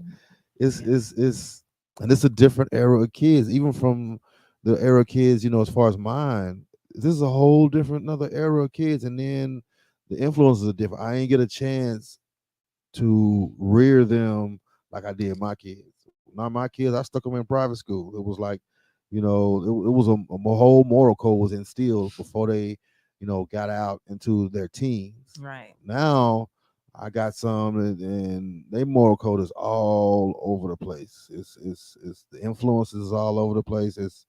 Yeah. It's and it's a different era of kids, even from the era of kids, as far as mine. This is a whole different another era of kids, and then the influences are different. I ain't get a chance to rear them like I did my kids. Not my kids, I stuck them in private school. It was like, it was a whole moral code was instilled before they, got out into their teens. Right. Now I got some, and their moral code is all over the place. It's the influences all over the place. It's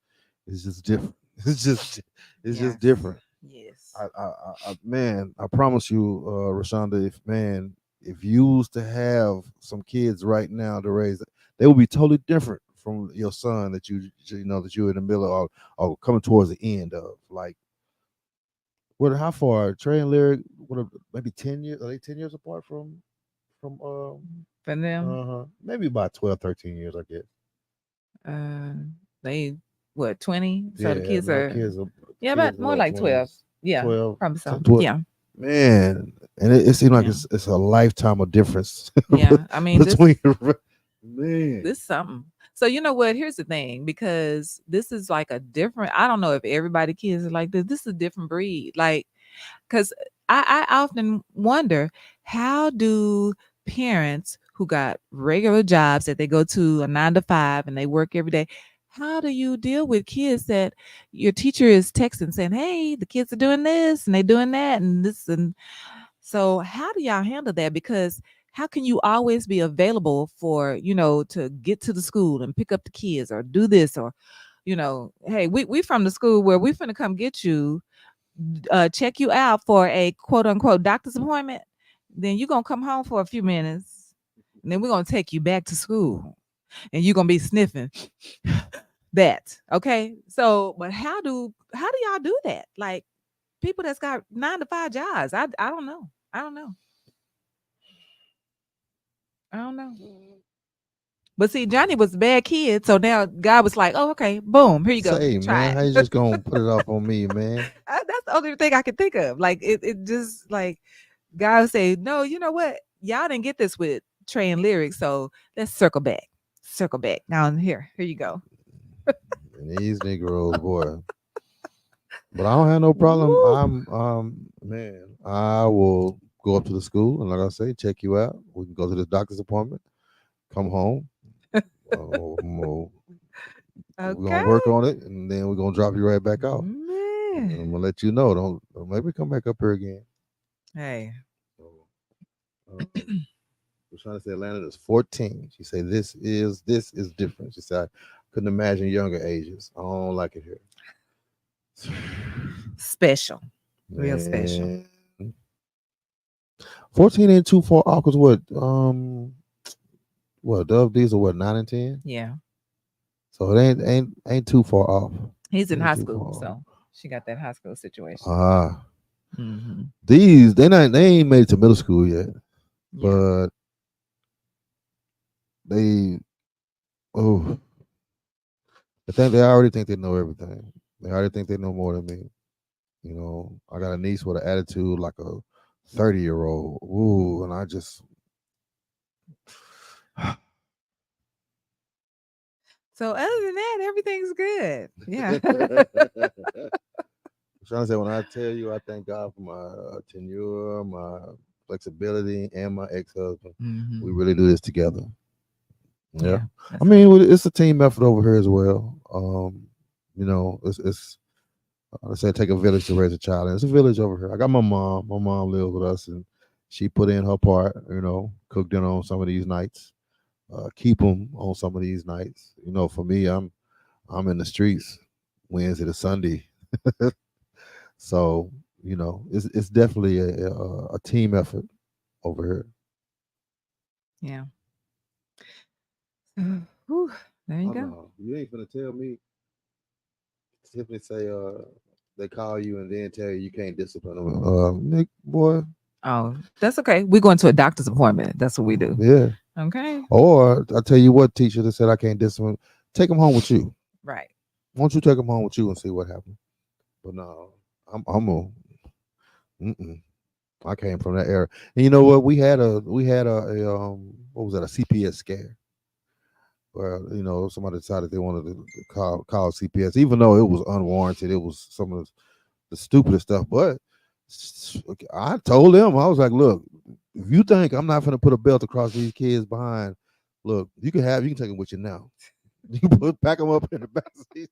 just different. It's just Yes. different. Yes. Man, I promise you, Rashonda, if you was to have some kids right now to raise, they would be totally different from your son that that you're in the middle of, or coming towards the end of. Like, how far Trey and Lyric? Maybe 10 years? Are they 10 years apart from For them, maybe about 12, 13 years, I guess. uh, they what 20? So the Yeah, kids my are kids are yeah, kids about in more their like 12. 20s, Yeah, 12, probably so. 12. Yeah, Man, and it seemed like yeah, it's a lifetime of difference yeah. I mean, this between man. this something. So you know what? Here's the thing, because this is like a different. I don't know if everybody kids are like this. This is a different breed. Like, because I often wonder, how do parents who got regular jobs that they go to a 9 to 5 and they work every day, how do you deal with kids that your teacher is texting saying, hey, the kids are doing this and they doing that and this, and so how do y'all handle that? Because how can you always be available for, to get to the school and pick up the kids or do this, or, hey, we from the school where we finna come get you, check you out for a quote unquote doctor's appointment. Then you're gonna come home for a few minutes, and then we're gonna take you back to school, and you're gonna be sniffing that. Okay. So, but how do y'all do that? Like, people that's got 9 to 5 jobs. I don't know. I don't know. I don't know. But see, Johnny was a bad kid, so now God was like, "Oh, okay, boom, here you go, Say, try man, how you it." just gonna put it off on me, man? That's the only thing I can think of. Like, it just like God would say, "No, you know what? Y'all didn't get this with Trey and Lyrics, so let's circle back, circle back. Now here you go." And these Negroes, boy. But I don't have no problem. Woo. Man, I will go up to the school and, like I say, check you out. We can go to the doctor's appointment, come home. We're gonna Okay, work on it, and then we're gonna drop you right back off. And man. I'm gonna let you know. Don't maybe come back up here again. Hey, So, we're trying to say Atlanta is 14. She said this is different. She said I couldn't imagine younger ages. I don't like it here. special, real special. Man, 14 ain't too far off. Cause what Dove Diesel, what 9 and 10? Yeah, So it ain't too far off. he's in Ain't high too far school, off. so she got that high school situation. Ah, Mm-hmm. they ain't made it to middle school yet, Yeah. but they oh they already think they know everything. They already think they know more than me. I got a niece with an attitude like a 30-year-old. Ooh, and I just So other than that, everything's good. Yeah. trying to say, when I tell you I thank God for my tenure, my flexibility, and my ex-husband, we Mhm. really do this together. Yeah, Yeah. I That's mean it's a team effort over here as well. It's let's say take a village to raise a child, and it's a village over here. I got my mom. My mom lives with us, and she put in her part. Cook dinner on some of these nights, keep them on some of these nights. For me, I'm in the streets Wednesday to Sunday. So it's definitely a team effort over here. yeah. Whew, there you Oh go. no, you ain't gonna tell me. Simply say they call you and then tell you can't discipline them. Nick boy, Oh, that's okay. We going to a doctor's appointment. That's what we do. yeah. Okay. Or I tell you what, teacher that said I can't discipline, take them home with you. Right. Why don't you take them home with you and see what happens? But no, I'm a mm-mm. I came from that era, and you know what? We had a what was that, a CPS scare, where somebody decided they wanted to call CPS, even though it was unwarranted. It was some of the stupidest stuff. But I told them, I was like, look, if you think I'm not going to put a belt across these kids behind, look, you can take them with you now. You can pack them up in the back seat,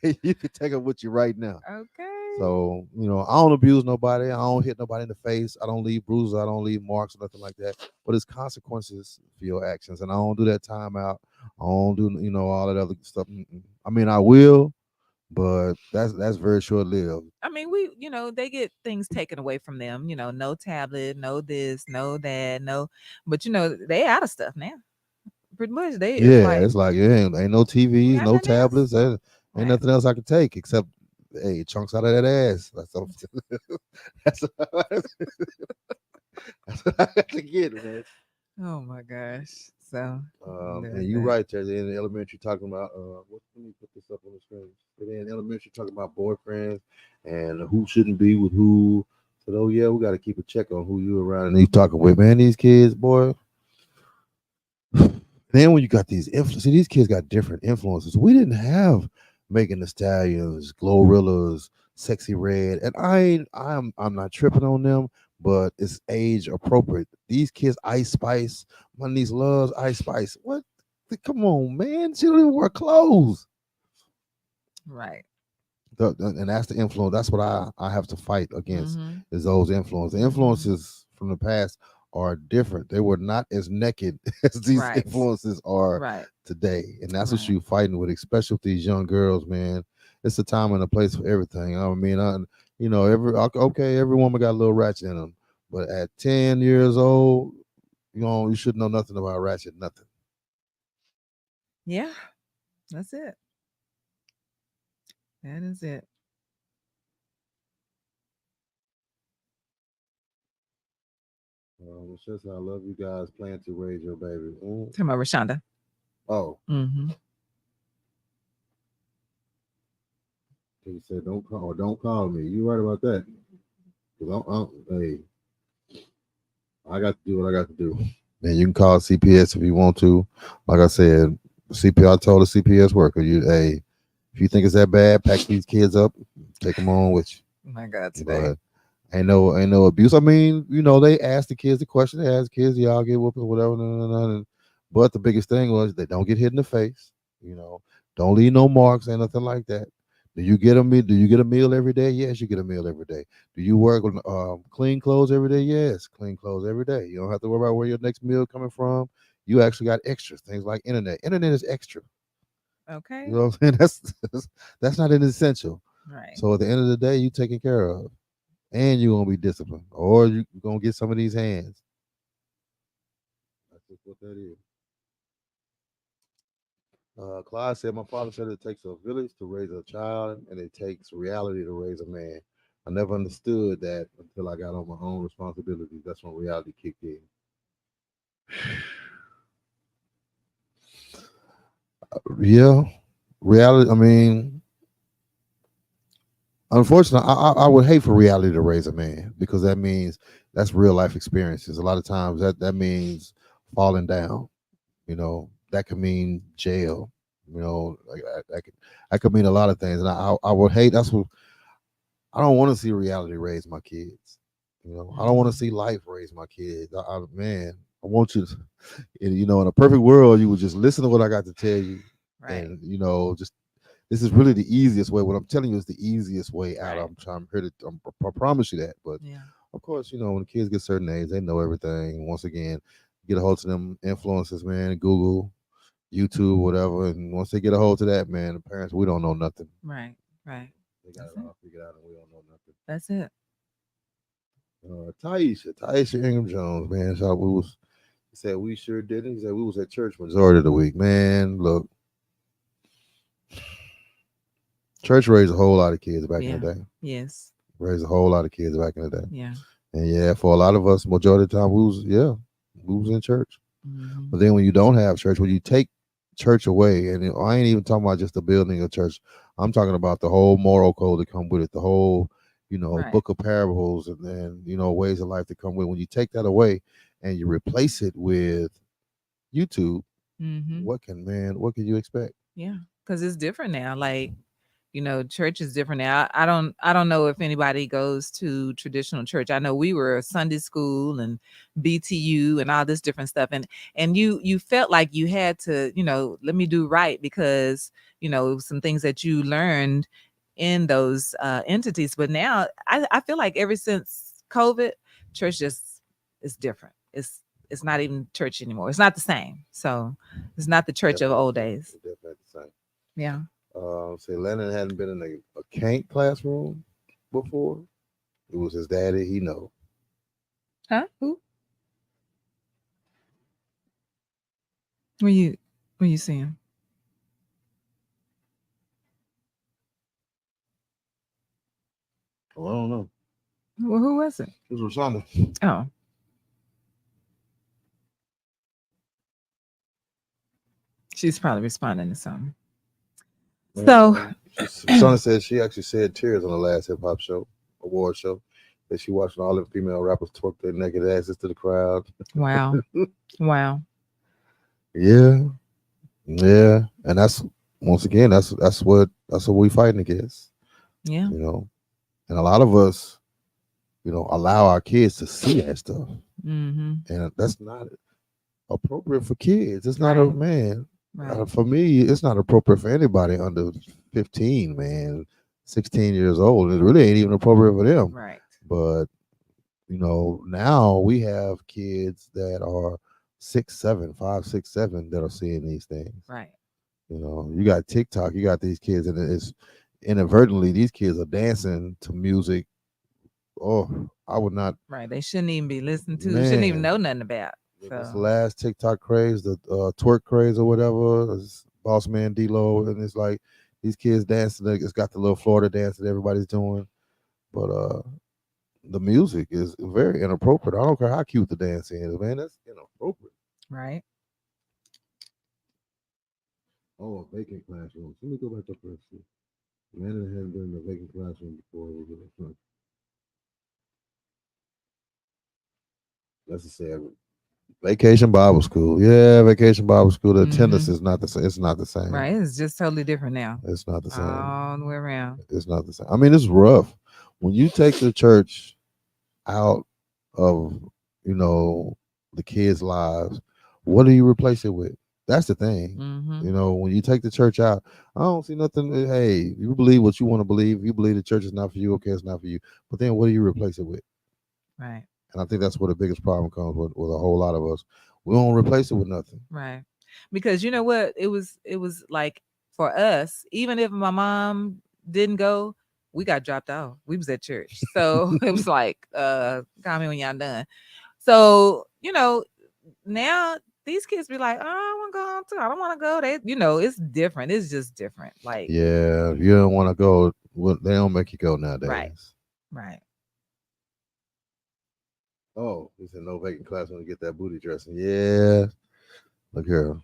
and you can take them with you right now. Okay. So, I don't abuse nobody. I don't hit nobody in the face. I don't leave bruises. I don't leave marks or nothing like that. But it's consequences for your actions. And I don't do that timeout. I don't do, all that other stuff. Mm-mm. I mean, I will, but that's very short lived. I mean, they get things taken away from them, no tablet, no this, no that, no, but they out of stuff now. Pretty much, it's Yeah, like it's like ain't no we TVs, got no nothing else. tablets, ain't Right. nothing else I can take except chunks out of that ass. That's that's what I got to get, man. Oh my gosh. So And there's you that. right there in elementary talking about let me put this up on the screen. They're in elementary talking about boyfriends and who shouldn't be with who. So oh yeah, we got to keep a check on who you around and you talking with, man. These kids, boy. Then when you got these influences, see, these kids got different influences. We didn't have Megan the Stallions, Glorillas, Sexy Red, and I'm not tripping on them, but it's age appropriate. These kids, Ice Spice, my niece loves Ice Spice. What? Come on, man! She don't even wear clothes. Right. And that's the influence. That's what I have to fight against Mm-hmm. is those influences. The Mm-hmm. influences from the past are different. They were not as naked as these Right. influences are Right. today, and that's what Right. you fighting with, especially with these young girls, man. It's a time and a place for everything. I mean, every woman got a little ratchet in them, but at 10 years old, you should know nothing about ratchet, nothing. Yeah. That's it. That is it. It says I love you guys. Plan to raise your baby. Talking about Rashonda. Oh, Mm-hmm. he said, don't call me. You right about that? 'Cause hey, I got to do what I got to do. And you can call CPS if you want to. Like I said, CPS. I told the CPS worker, hey, if you think it's that bad, pack these kids up, take them on with Oh my God, you. today. But ain't no abuse. I mean, they ask the kids the question. They ask kids, y'all get whooped or whatever. But the biggest thing was they don't get hit in the face. You know, don't leave no marks and nothing like that. Do you get a meal? Do you get a meal every day? Yes, you get a meal every day. Do you work on clean clothes every day? Yes, clean clothes every day. You don't have to worry about where your next meal coming from. You actually got extras, things like internet. Internet is extra. You Okay. know what I'm saying? That's not an essential. Right. So at the end of the day, you taken care of, and you're gonna be disciplined, or you're gonna get some of these hands. That's just what that is. Clyde said, "My father said it takes a village to raise a child, and it takes reality to raise a man. I never understood that until I got on my own responsibilities. That's when reality kicked in." Yeah, reality. I mean, unfortunately, I would hate for reality to raise a man because that means that's real life experiences. A lot of times that means falling down. That could mean jail. Like that could mean a lot of things, and I would hate. That's what I don't want to see reality raise my kids. I don't want to Mm-hmm. see life raise my kids. Man, I want you to, in a perfect world, you would just listen to what I got to tell you, Right. and just this is really the easiest way. What I'm telling you is the easiest way out. Right. I'm here to I promise you that. But Yeah. of course, when kids get certain age, they know everything. Once again, get a hold of them influences, man. Google, YouTube, whatever. And once they get a hold to that, man, the parents, we don't know nothing. Right. Right. They got That's it it. all figured out, and we don't know nothing. That's it. Taisha Ingram Jones, man. So he said we sure didn't. He said we was at church majority of the week, man. Look, church raised a whole lot of kids back in the Yeah. day. Yes. Raised a whole lot of kids back in the day. Yeah. And yeah, for a lot of us, majority of the time, we was in church. Mm-hmm. But then when you don't have church, when you take church away, and I ain't even talking about just the building of church. I'm talking about the whole moral code that come with it, the whole, Right. book of parables, and then ways of life that come with it. When you take that away and you replace it with YouTube, Mm-hmm. what can you expect? Yeah, because it's different now. Like, church is different now. I don't know if anybody goes to traditional church. I know we were Sunday school and BTU and all this different stuff, and you felt like you had to, let me do right because some things that you learned in those entities. But now I feel like ever since COVID, church just is different. It's not even church anymore. It's not the same. So it's not the church of old days. Definitely the same. Yeah. Say Lennon hadn't been in a Kank classroom before. It was his daddy. He know. Huh? Who? Where you see him? Oh, I don't know. Well, who was it? It was Rashonda. Oh, she's probably responding to something. So, Rashonda said she actually shed tears on the last hip hop show, award show. That she watching all the female rappers twerk their naked asses to the crowd. wow, wow, Yeah, yeah, and that's once again that's what we fighting against. yeah, You know, and a lot of us, allow our kids to see that stuff, mm-hmm, and that's not appropriate for kids. It's not a right, man. right, For me, it's not appropriate for anybody under 15, man, 16 years old. It really ain't even appropriate for them. right, But now we have kids that are 6, 7, 5, 6, 7 that are seeing these things. right, You got TikTok, you got these kids, and it's inadvertently these kids are dancing to music. Oh, I would not, right. They shouldn't even be listened to. Shouldn't even man. know nothing about. What's the So, last TikTok craze? The twerk craze or whatever. It's Boss Man D-Lo, and it's like these kids dancing. It's got the little Florida dance that everybody's doing, but the music is very inappropriate. I don't care how cute the dance is, man. That's inappropriate. right. Oh, a vacant classroom. Let me go back up there and see. Man, it hadn't been in a vacant classroom before. Let's just say Vacation Bible School. Yeah, Vacation Bible School. The attendance Mm-hmm. is not the same. It's not the same. Right. It's just totally different now. It's not the same. All the way around. It's not the same. I mean, it's rough when you take the church out of the kids' lives. What do you replace it with? That's the thing. Mm-hmm. When you take the church out, I don't see nothing. Hey, you believe what you want to believe. If you believe the church is not for you, okay, it's not for you. But then what do you replace it with? Right. And I think that's where the biggest problem comes with a whole lot of us. We don't replace it with nothing. Right. Because you know what? It was like for us, even if my mom didn't go, we got dropped off. We was at church. So it was like, call me when y'all done. So, now these kids be like, oh, I want to go home too. I don't want to go. It's different. It's just different. Like, Yeah, if you don't want to go, they don't make you go nowadays. right. Right. Oh, he said no vacant classroom to get that booty dressing. Yeah, look here.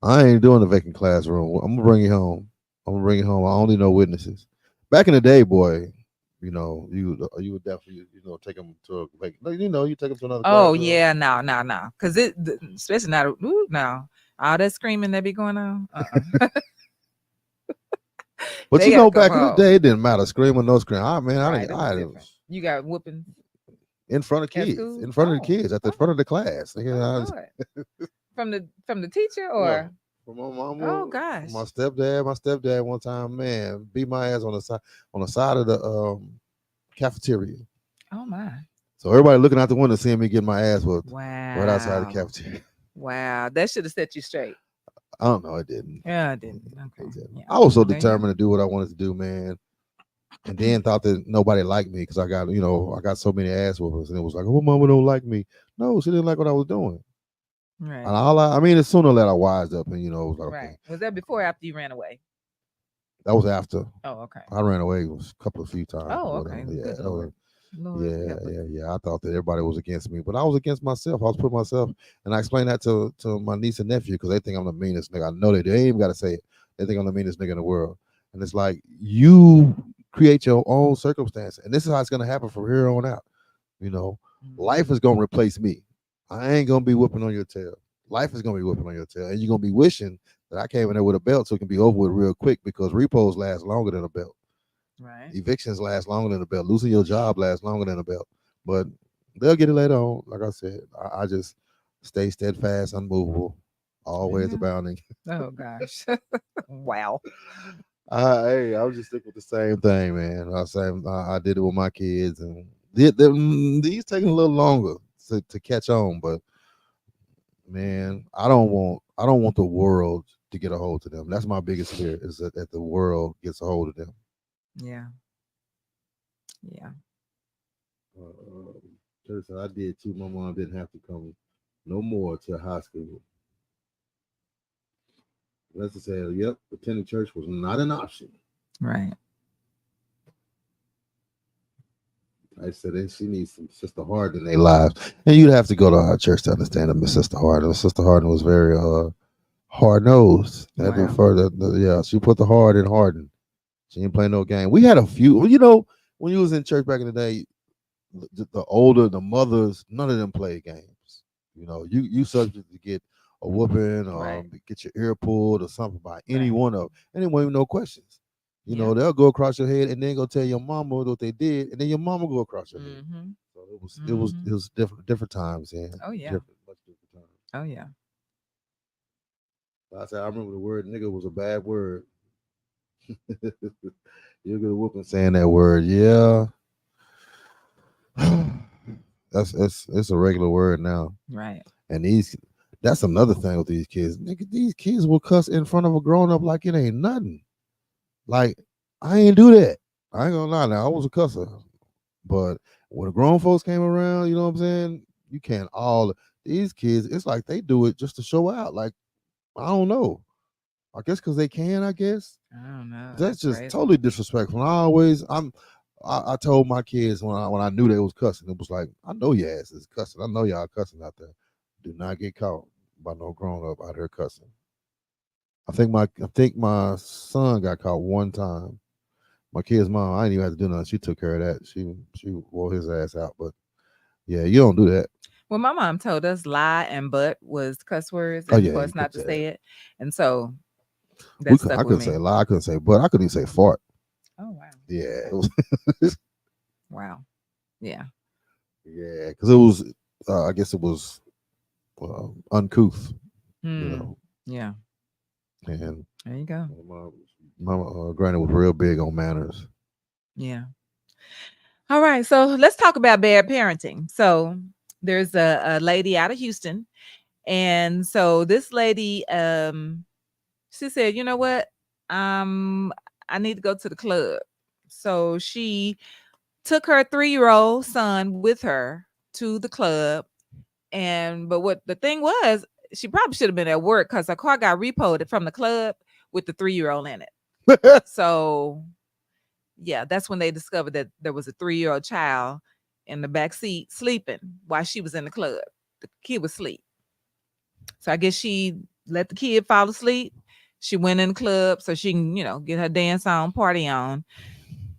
I ain't doing the vacant classroom. I'm gonna bring you home. I'm gonna bring you home. I only know witnesses. Back in the day, boy, you would definitely take them to a vacant. You take them to another Oh classroom. yeah, no. Because especially not no. All that screaming that be going on. But They gotta go back in the home. day, it didn't matter scream or no scream. Man, Right, it was different. You got whooping in front of at kids, school? in front of the Oh, kids, at the front of the class. oh Lord. From the teacher or from my mom, oh gosh. my stepdad one time, man, beat my ass on the side of the cafeteria. Oh my. So everybody looking out the window seeing me getting my ass whooped Wow. right outside the cafeteria. Wow. That should have set you straight. I don't know, it didn't. Yeah, it didn't. Okay. It didn't. Yeah. I was so There you go. determined to do what I wanted to do, man. And then thought that nobody liked me because I got so many ass whoopers, and it was like, oh, mama don't like me. No, she didn't like what I was doing. Right. And I mean, as sooner or later I wised up, and it was like, okay. Right. Was that before or after you ran away? That was after. Oh, okay. I ran away a few times. Oh, okay. Yeah, Good that Lord. Lord Yeah, help us. yeah. I thought that everybody was against me, but I was against myself. I was putting myself, and I explained that to my niece and nephew because they think I'm the meanest nigga. I know they do. They ain't even got to say it. They think I'm the meanest nigga in the world, and it's like you create your own circumstance, and this is how it's gonna happen from here on out. You know, life is gonna replace me. I ain't gonna be whooping on your tail. Life is gonna be whooping on your tail, and you're gonna be wishing that I came in there with a belt so it can be over with real quick because repos last longer than a belt. Right. Evictions last longer than a belt. Losing your job lasts longer than a belt. But they'll get it later on. Like I said, I just stay steadfast, unmovable, always Yeah. abounding. Oh gosh. Wow. Hey, I was just sticking with the same thing, man. I did it with my kids, and these taking a little longer to catch on. But man, I don't want the world to get a hold of them. That's my biggest fear is that the world gets a hold of them. Yeah. Yeah. Uh, Church I did too. My mom didn't have to come no more to high school. Lester said, "Yep, attending church was not an option." Right. I said, and she needs some Sister Harden in their lives, and you'd have to go to our church to understand that Miss Sister Harden. Sister Harden was very hard nosed. That Wow. further, yeah, she put the hard in Harden. She didn't play no game. We had a few, when you was in church back in the day, the older the mothers, none of them played games. You subject to get a whooping or Right. get your ear pulled or something by any Right. one of them. And they won't even no questions. Yeah. They'll go across your head and then go tell your mama what they did, and then your mama go across your head. Mm-hmm. So it was it was Mm-hmm. it was different times, yeah. Oh yeah. Much different times. Oh yeah. I said I remember the word nigga was a bad word. You'll get a whooping saying that word, yeah. That's it's a regular word now. Right. And that's another thing with these kids. Nigga, these kids will cuss in front of a grown up like it ain't nothing. Like, I ain't do that. I ain't gonna lie now. I was a cusser. But when the grown folks came around, you know what I'm saying? You can't all these kids, it's like they do it just to show out. Like, I don't know. I guess because they can, I guess. I don't know. That's That's just crazy. totally disrespectful. I told my kids when I knew they was cussing, it was like, I know your ass is cussing. I know y'all cussing out there. Do not get caught by no grown up out here cussing. I think my son got caught one time. My kid's mom, I didn't even have to do nothing. She took care of that. She wore his ass out. But yeah, you don't do that. Well, my mom told us lie and but was cuss words, Oh and yeah, for you us not could to say that. say it, and so that stuck I with couldn't say me. lie. I couldn't say but. I couldn't even say fart. Oh wow. Yeah, it Okay. was. Wow. Yeah. Yeah, because it was. I guess it was uncouth. You Hmm. know, Yeah. and There you go. my granny was real big on manners. Yeah. All right. So let's talk about bad parenting. So there's a lady out of Houston. And so this lady, she said, you know what? Um, I need to go to the club. So she took her 3-year-old son with her to the club. And but what the thing was, she probably should have been at work because her car got repoed from the club with the 3-year-old in it. So yeah, that's when they discovered that there was a 3-year-old child in the back seat sleeping while she was in the club. The kid was asleep. So I guess she let the kid fall asleep. She went in the club so she can, get her dance on, party on.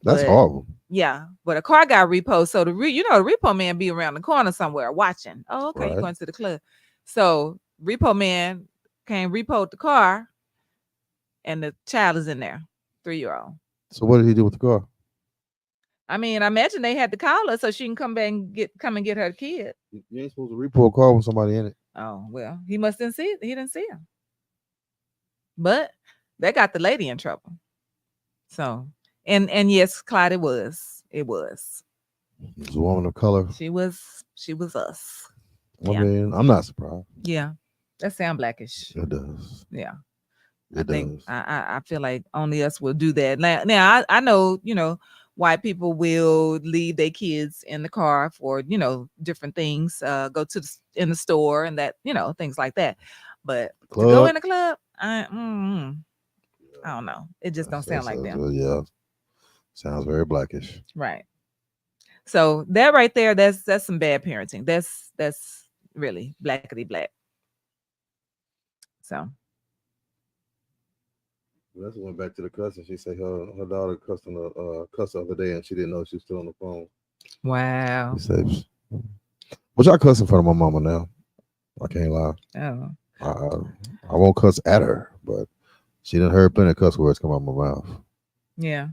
That's But horrible. yeah, but a car got repoed. So the repo man be around the corner somewhere watching. Oh, okay, you Right. going to the club. So repo man came repoed the car and the child is in there, 3-year-old. So what did he do with the car? I mean, I imagine they had to call her so she can come back and get her kid. You ain't supposed to repo a car with somebody in it. Oh well, he must didn't see it. He didn't see her, but that got the lady in trouble. So, and yes, Clyde, it was. It was a woman of color. She was us. I Yeah, mean, I'm not surprised. yeah. That sound blackish. It does. Yeah, I It think does. I feel like only us will do that. Now I know white people will leave their kids in the car for different things. Go to in the store and that things like that. But to go Club. in the club, I don't know. It just don't sound like them. Yeah. Sounds very blackish. Right. So that right there, that's some bad parenting. That's really blackety black. So That's went back to the cussing. She said her daughter cussed on the cuss the other day, and she didn't know she was still on the phone. wow. She said, "But y'all cuss in front of my mama now." I can't lie. Oh. I won't cuss at her, but she didn't heard plenty of cuss words come out my mouth. Yeah.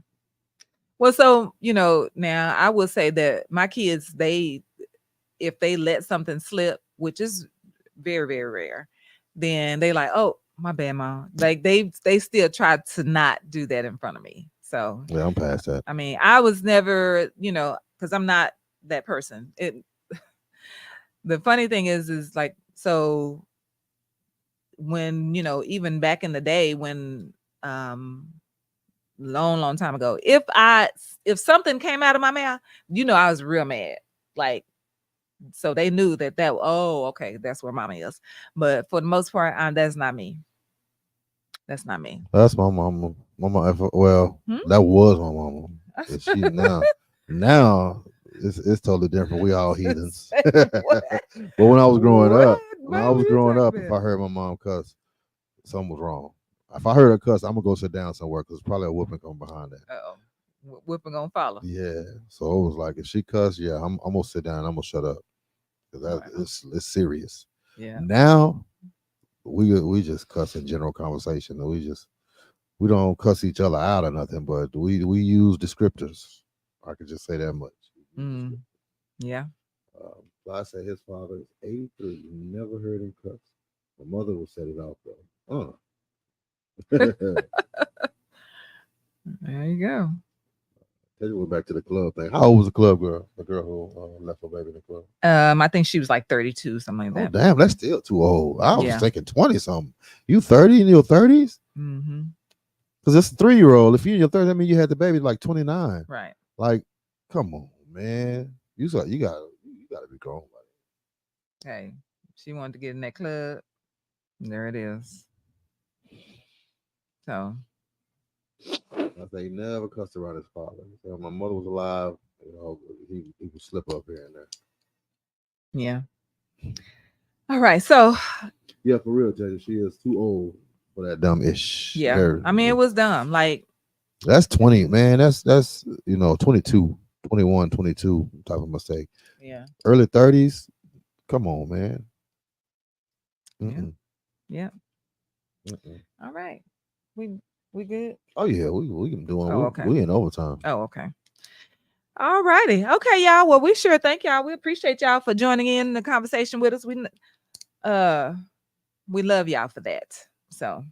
Well, so now I will say that my kids, if they let something slip, which is very, very rare, then they like, oh, my bad, mom. Like they still try to not do that in front of me. So Yeah, I'm past that. I mean, I was never, because I'm not that person. The funny thing is like, so when, even back in the day when long time ago, if something came out of my mouth, I was real mad. Like, so they knew that oh, okay, that's where mama is. But for the most part, that's not me. That's not me. That's my mama. Well, that was my mama. And she now it's totally different. We all heathens. But when I was growing up, if I heard my mom cuss, something was wrong. If I heard her cuss, I'm gonna go sit down somewhere because probably a whooping come behind that. Uh-oh. Whipping gonna follow. Yeah. So it was like if she cuss, yeah, I'm gonna sit down. I'm gonna shut up because it's serious. Yeah. Now we just cuss in general conversation. We don't cuss each other out or nothing, but we use descriptors. I could just say that much. Yeah. I said his father is 83. Never heard him cuss. My mother will set it off though. There you go. Tell you, we're back to the club thing. How old was the club girl? The girl who left her baby in the club. I think she was like 32, something like that. Oh damn, that's still too old. I was Yeah. thinking 20 something. You 30 in your 30s? Mm-hmm. Because it's a 3-year-old. If you're in your 30s, I mean you had the baby like 29. Right. Like, come on, man. You gotta be grown. Hey, she wanted to get in that club. There it is. So I say he never cussed around his father. So my mother was alive, he would slip up here and there. yeah. All right. So Yeah, for real, Jay, she is too old for that dumb ish. yeah. I mean, it was dumb. Like that's 20, man. That's 22, 21, 22 type of mistake. Yeah. Early 30s. Come on, man. Mm-mm. Yeah. Mm-mm. All right. We good? Oh yeah, we can do it. Okay. We in overtime. Oh, okay. All righty. Okay, y'all. Well, we sure thank y'all. We appreciate y'all for joining in the conversation with us. We love y'all for that. So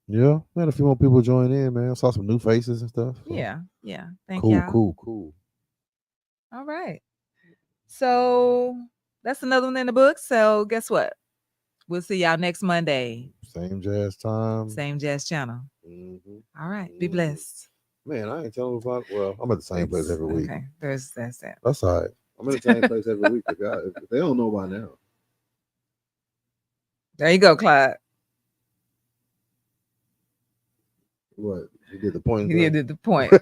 yeah, man, a few more people join in, man. I saw some new faces and stuff. So. Yeah. Thank y'all. Cool. All right. So that's another one in the book. So guess what? We'll see y'all next Monday. Same jazz time. Same jazz channel. Mm-hmm. All right. Be blessed. Man, I ain't telling about. Well, I'm at the same place every week. Okay. That's that. That's all right. I'm at the same place every week. If they don't know by now. There you go, Clyde. What? You did the point? He did the point.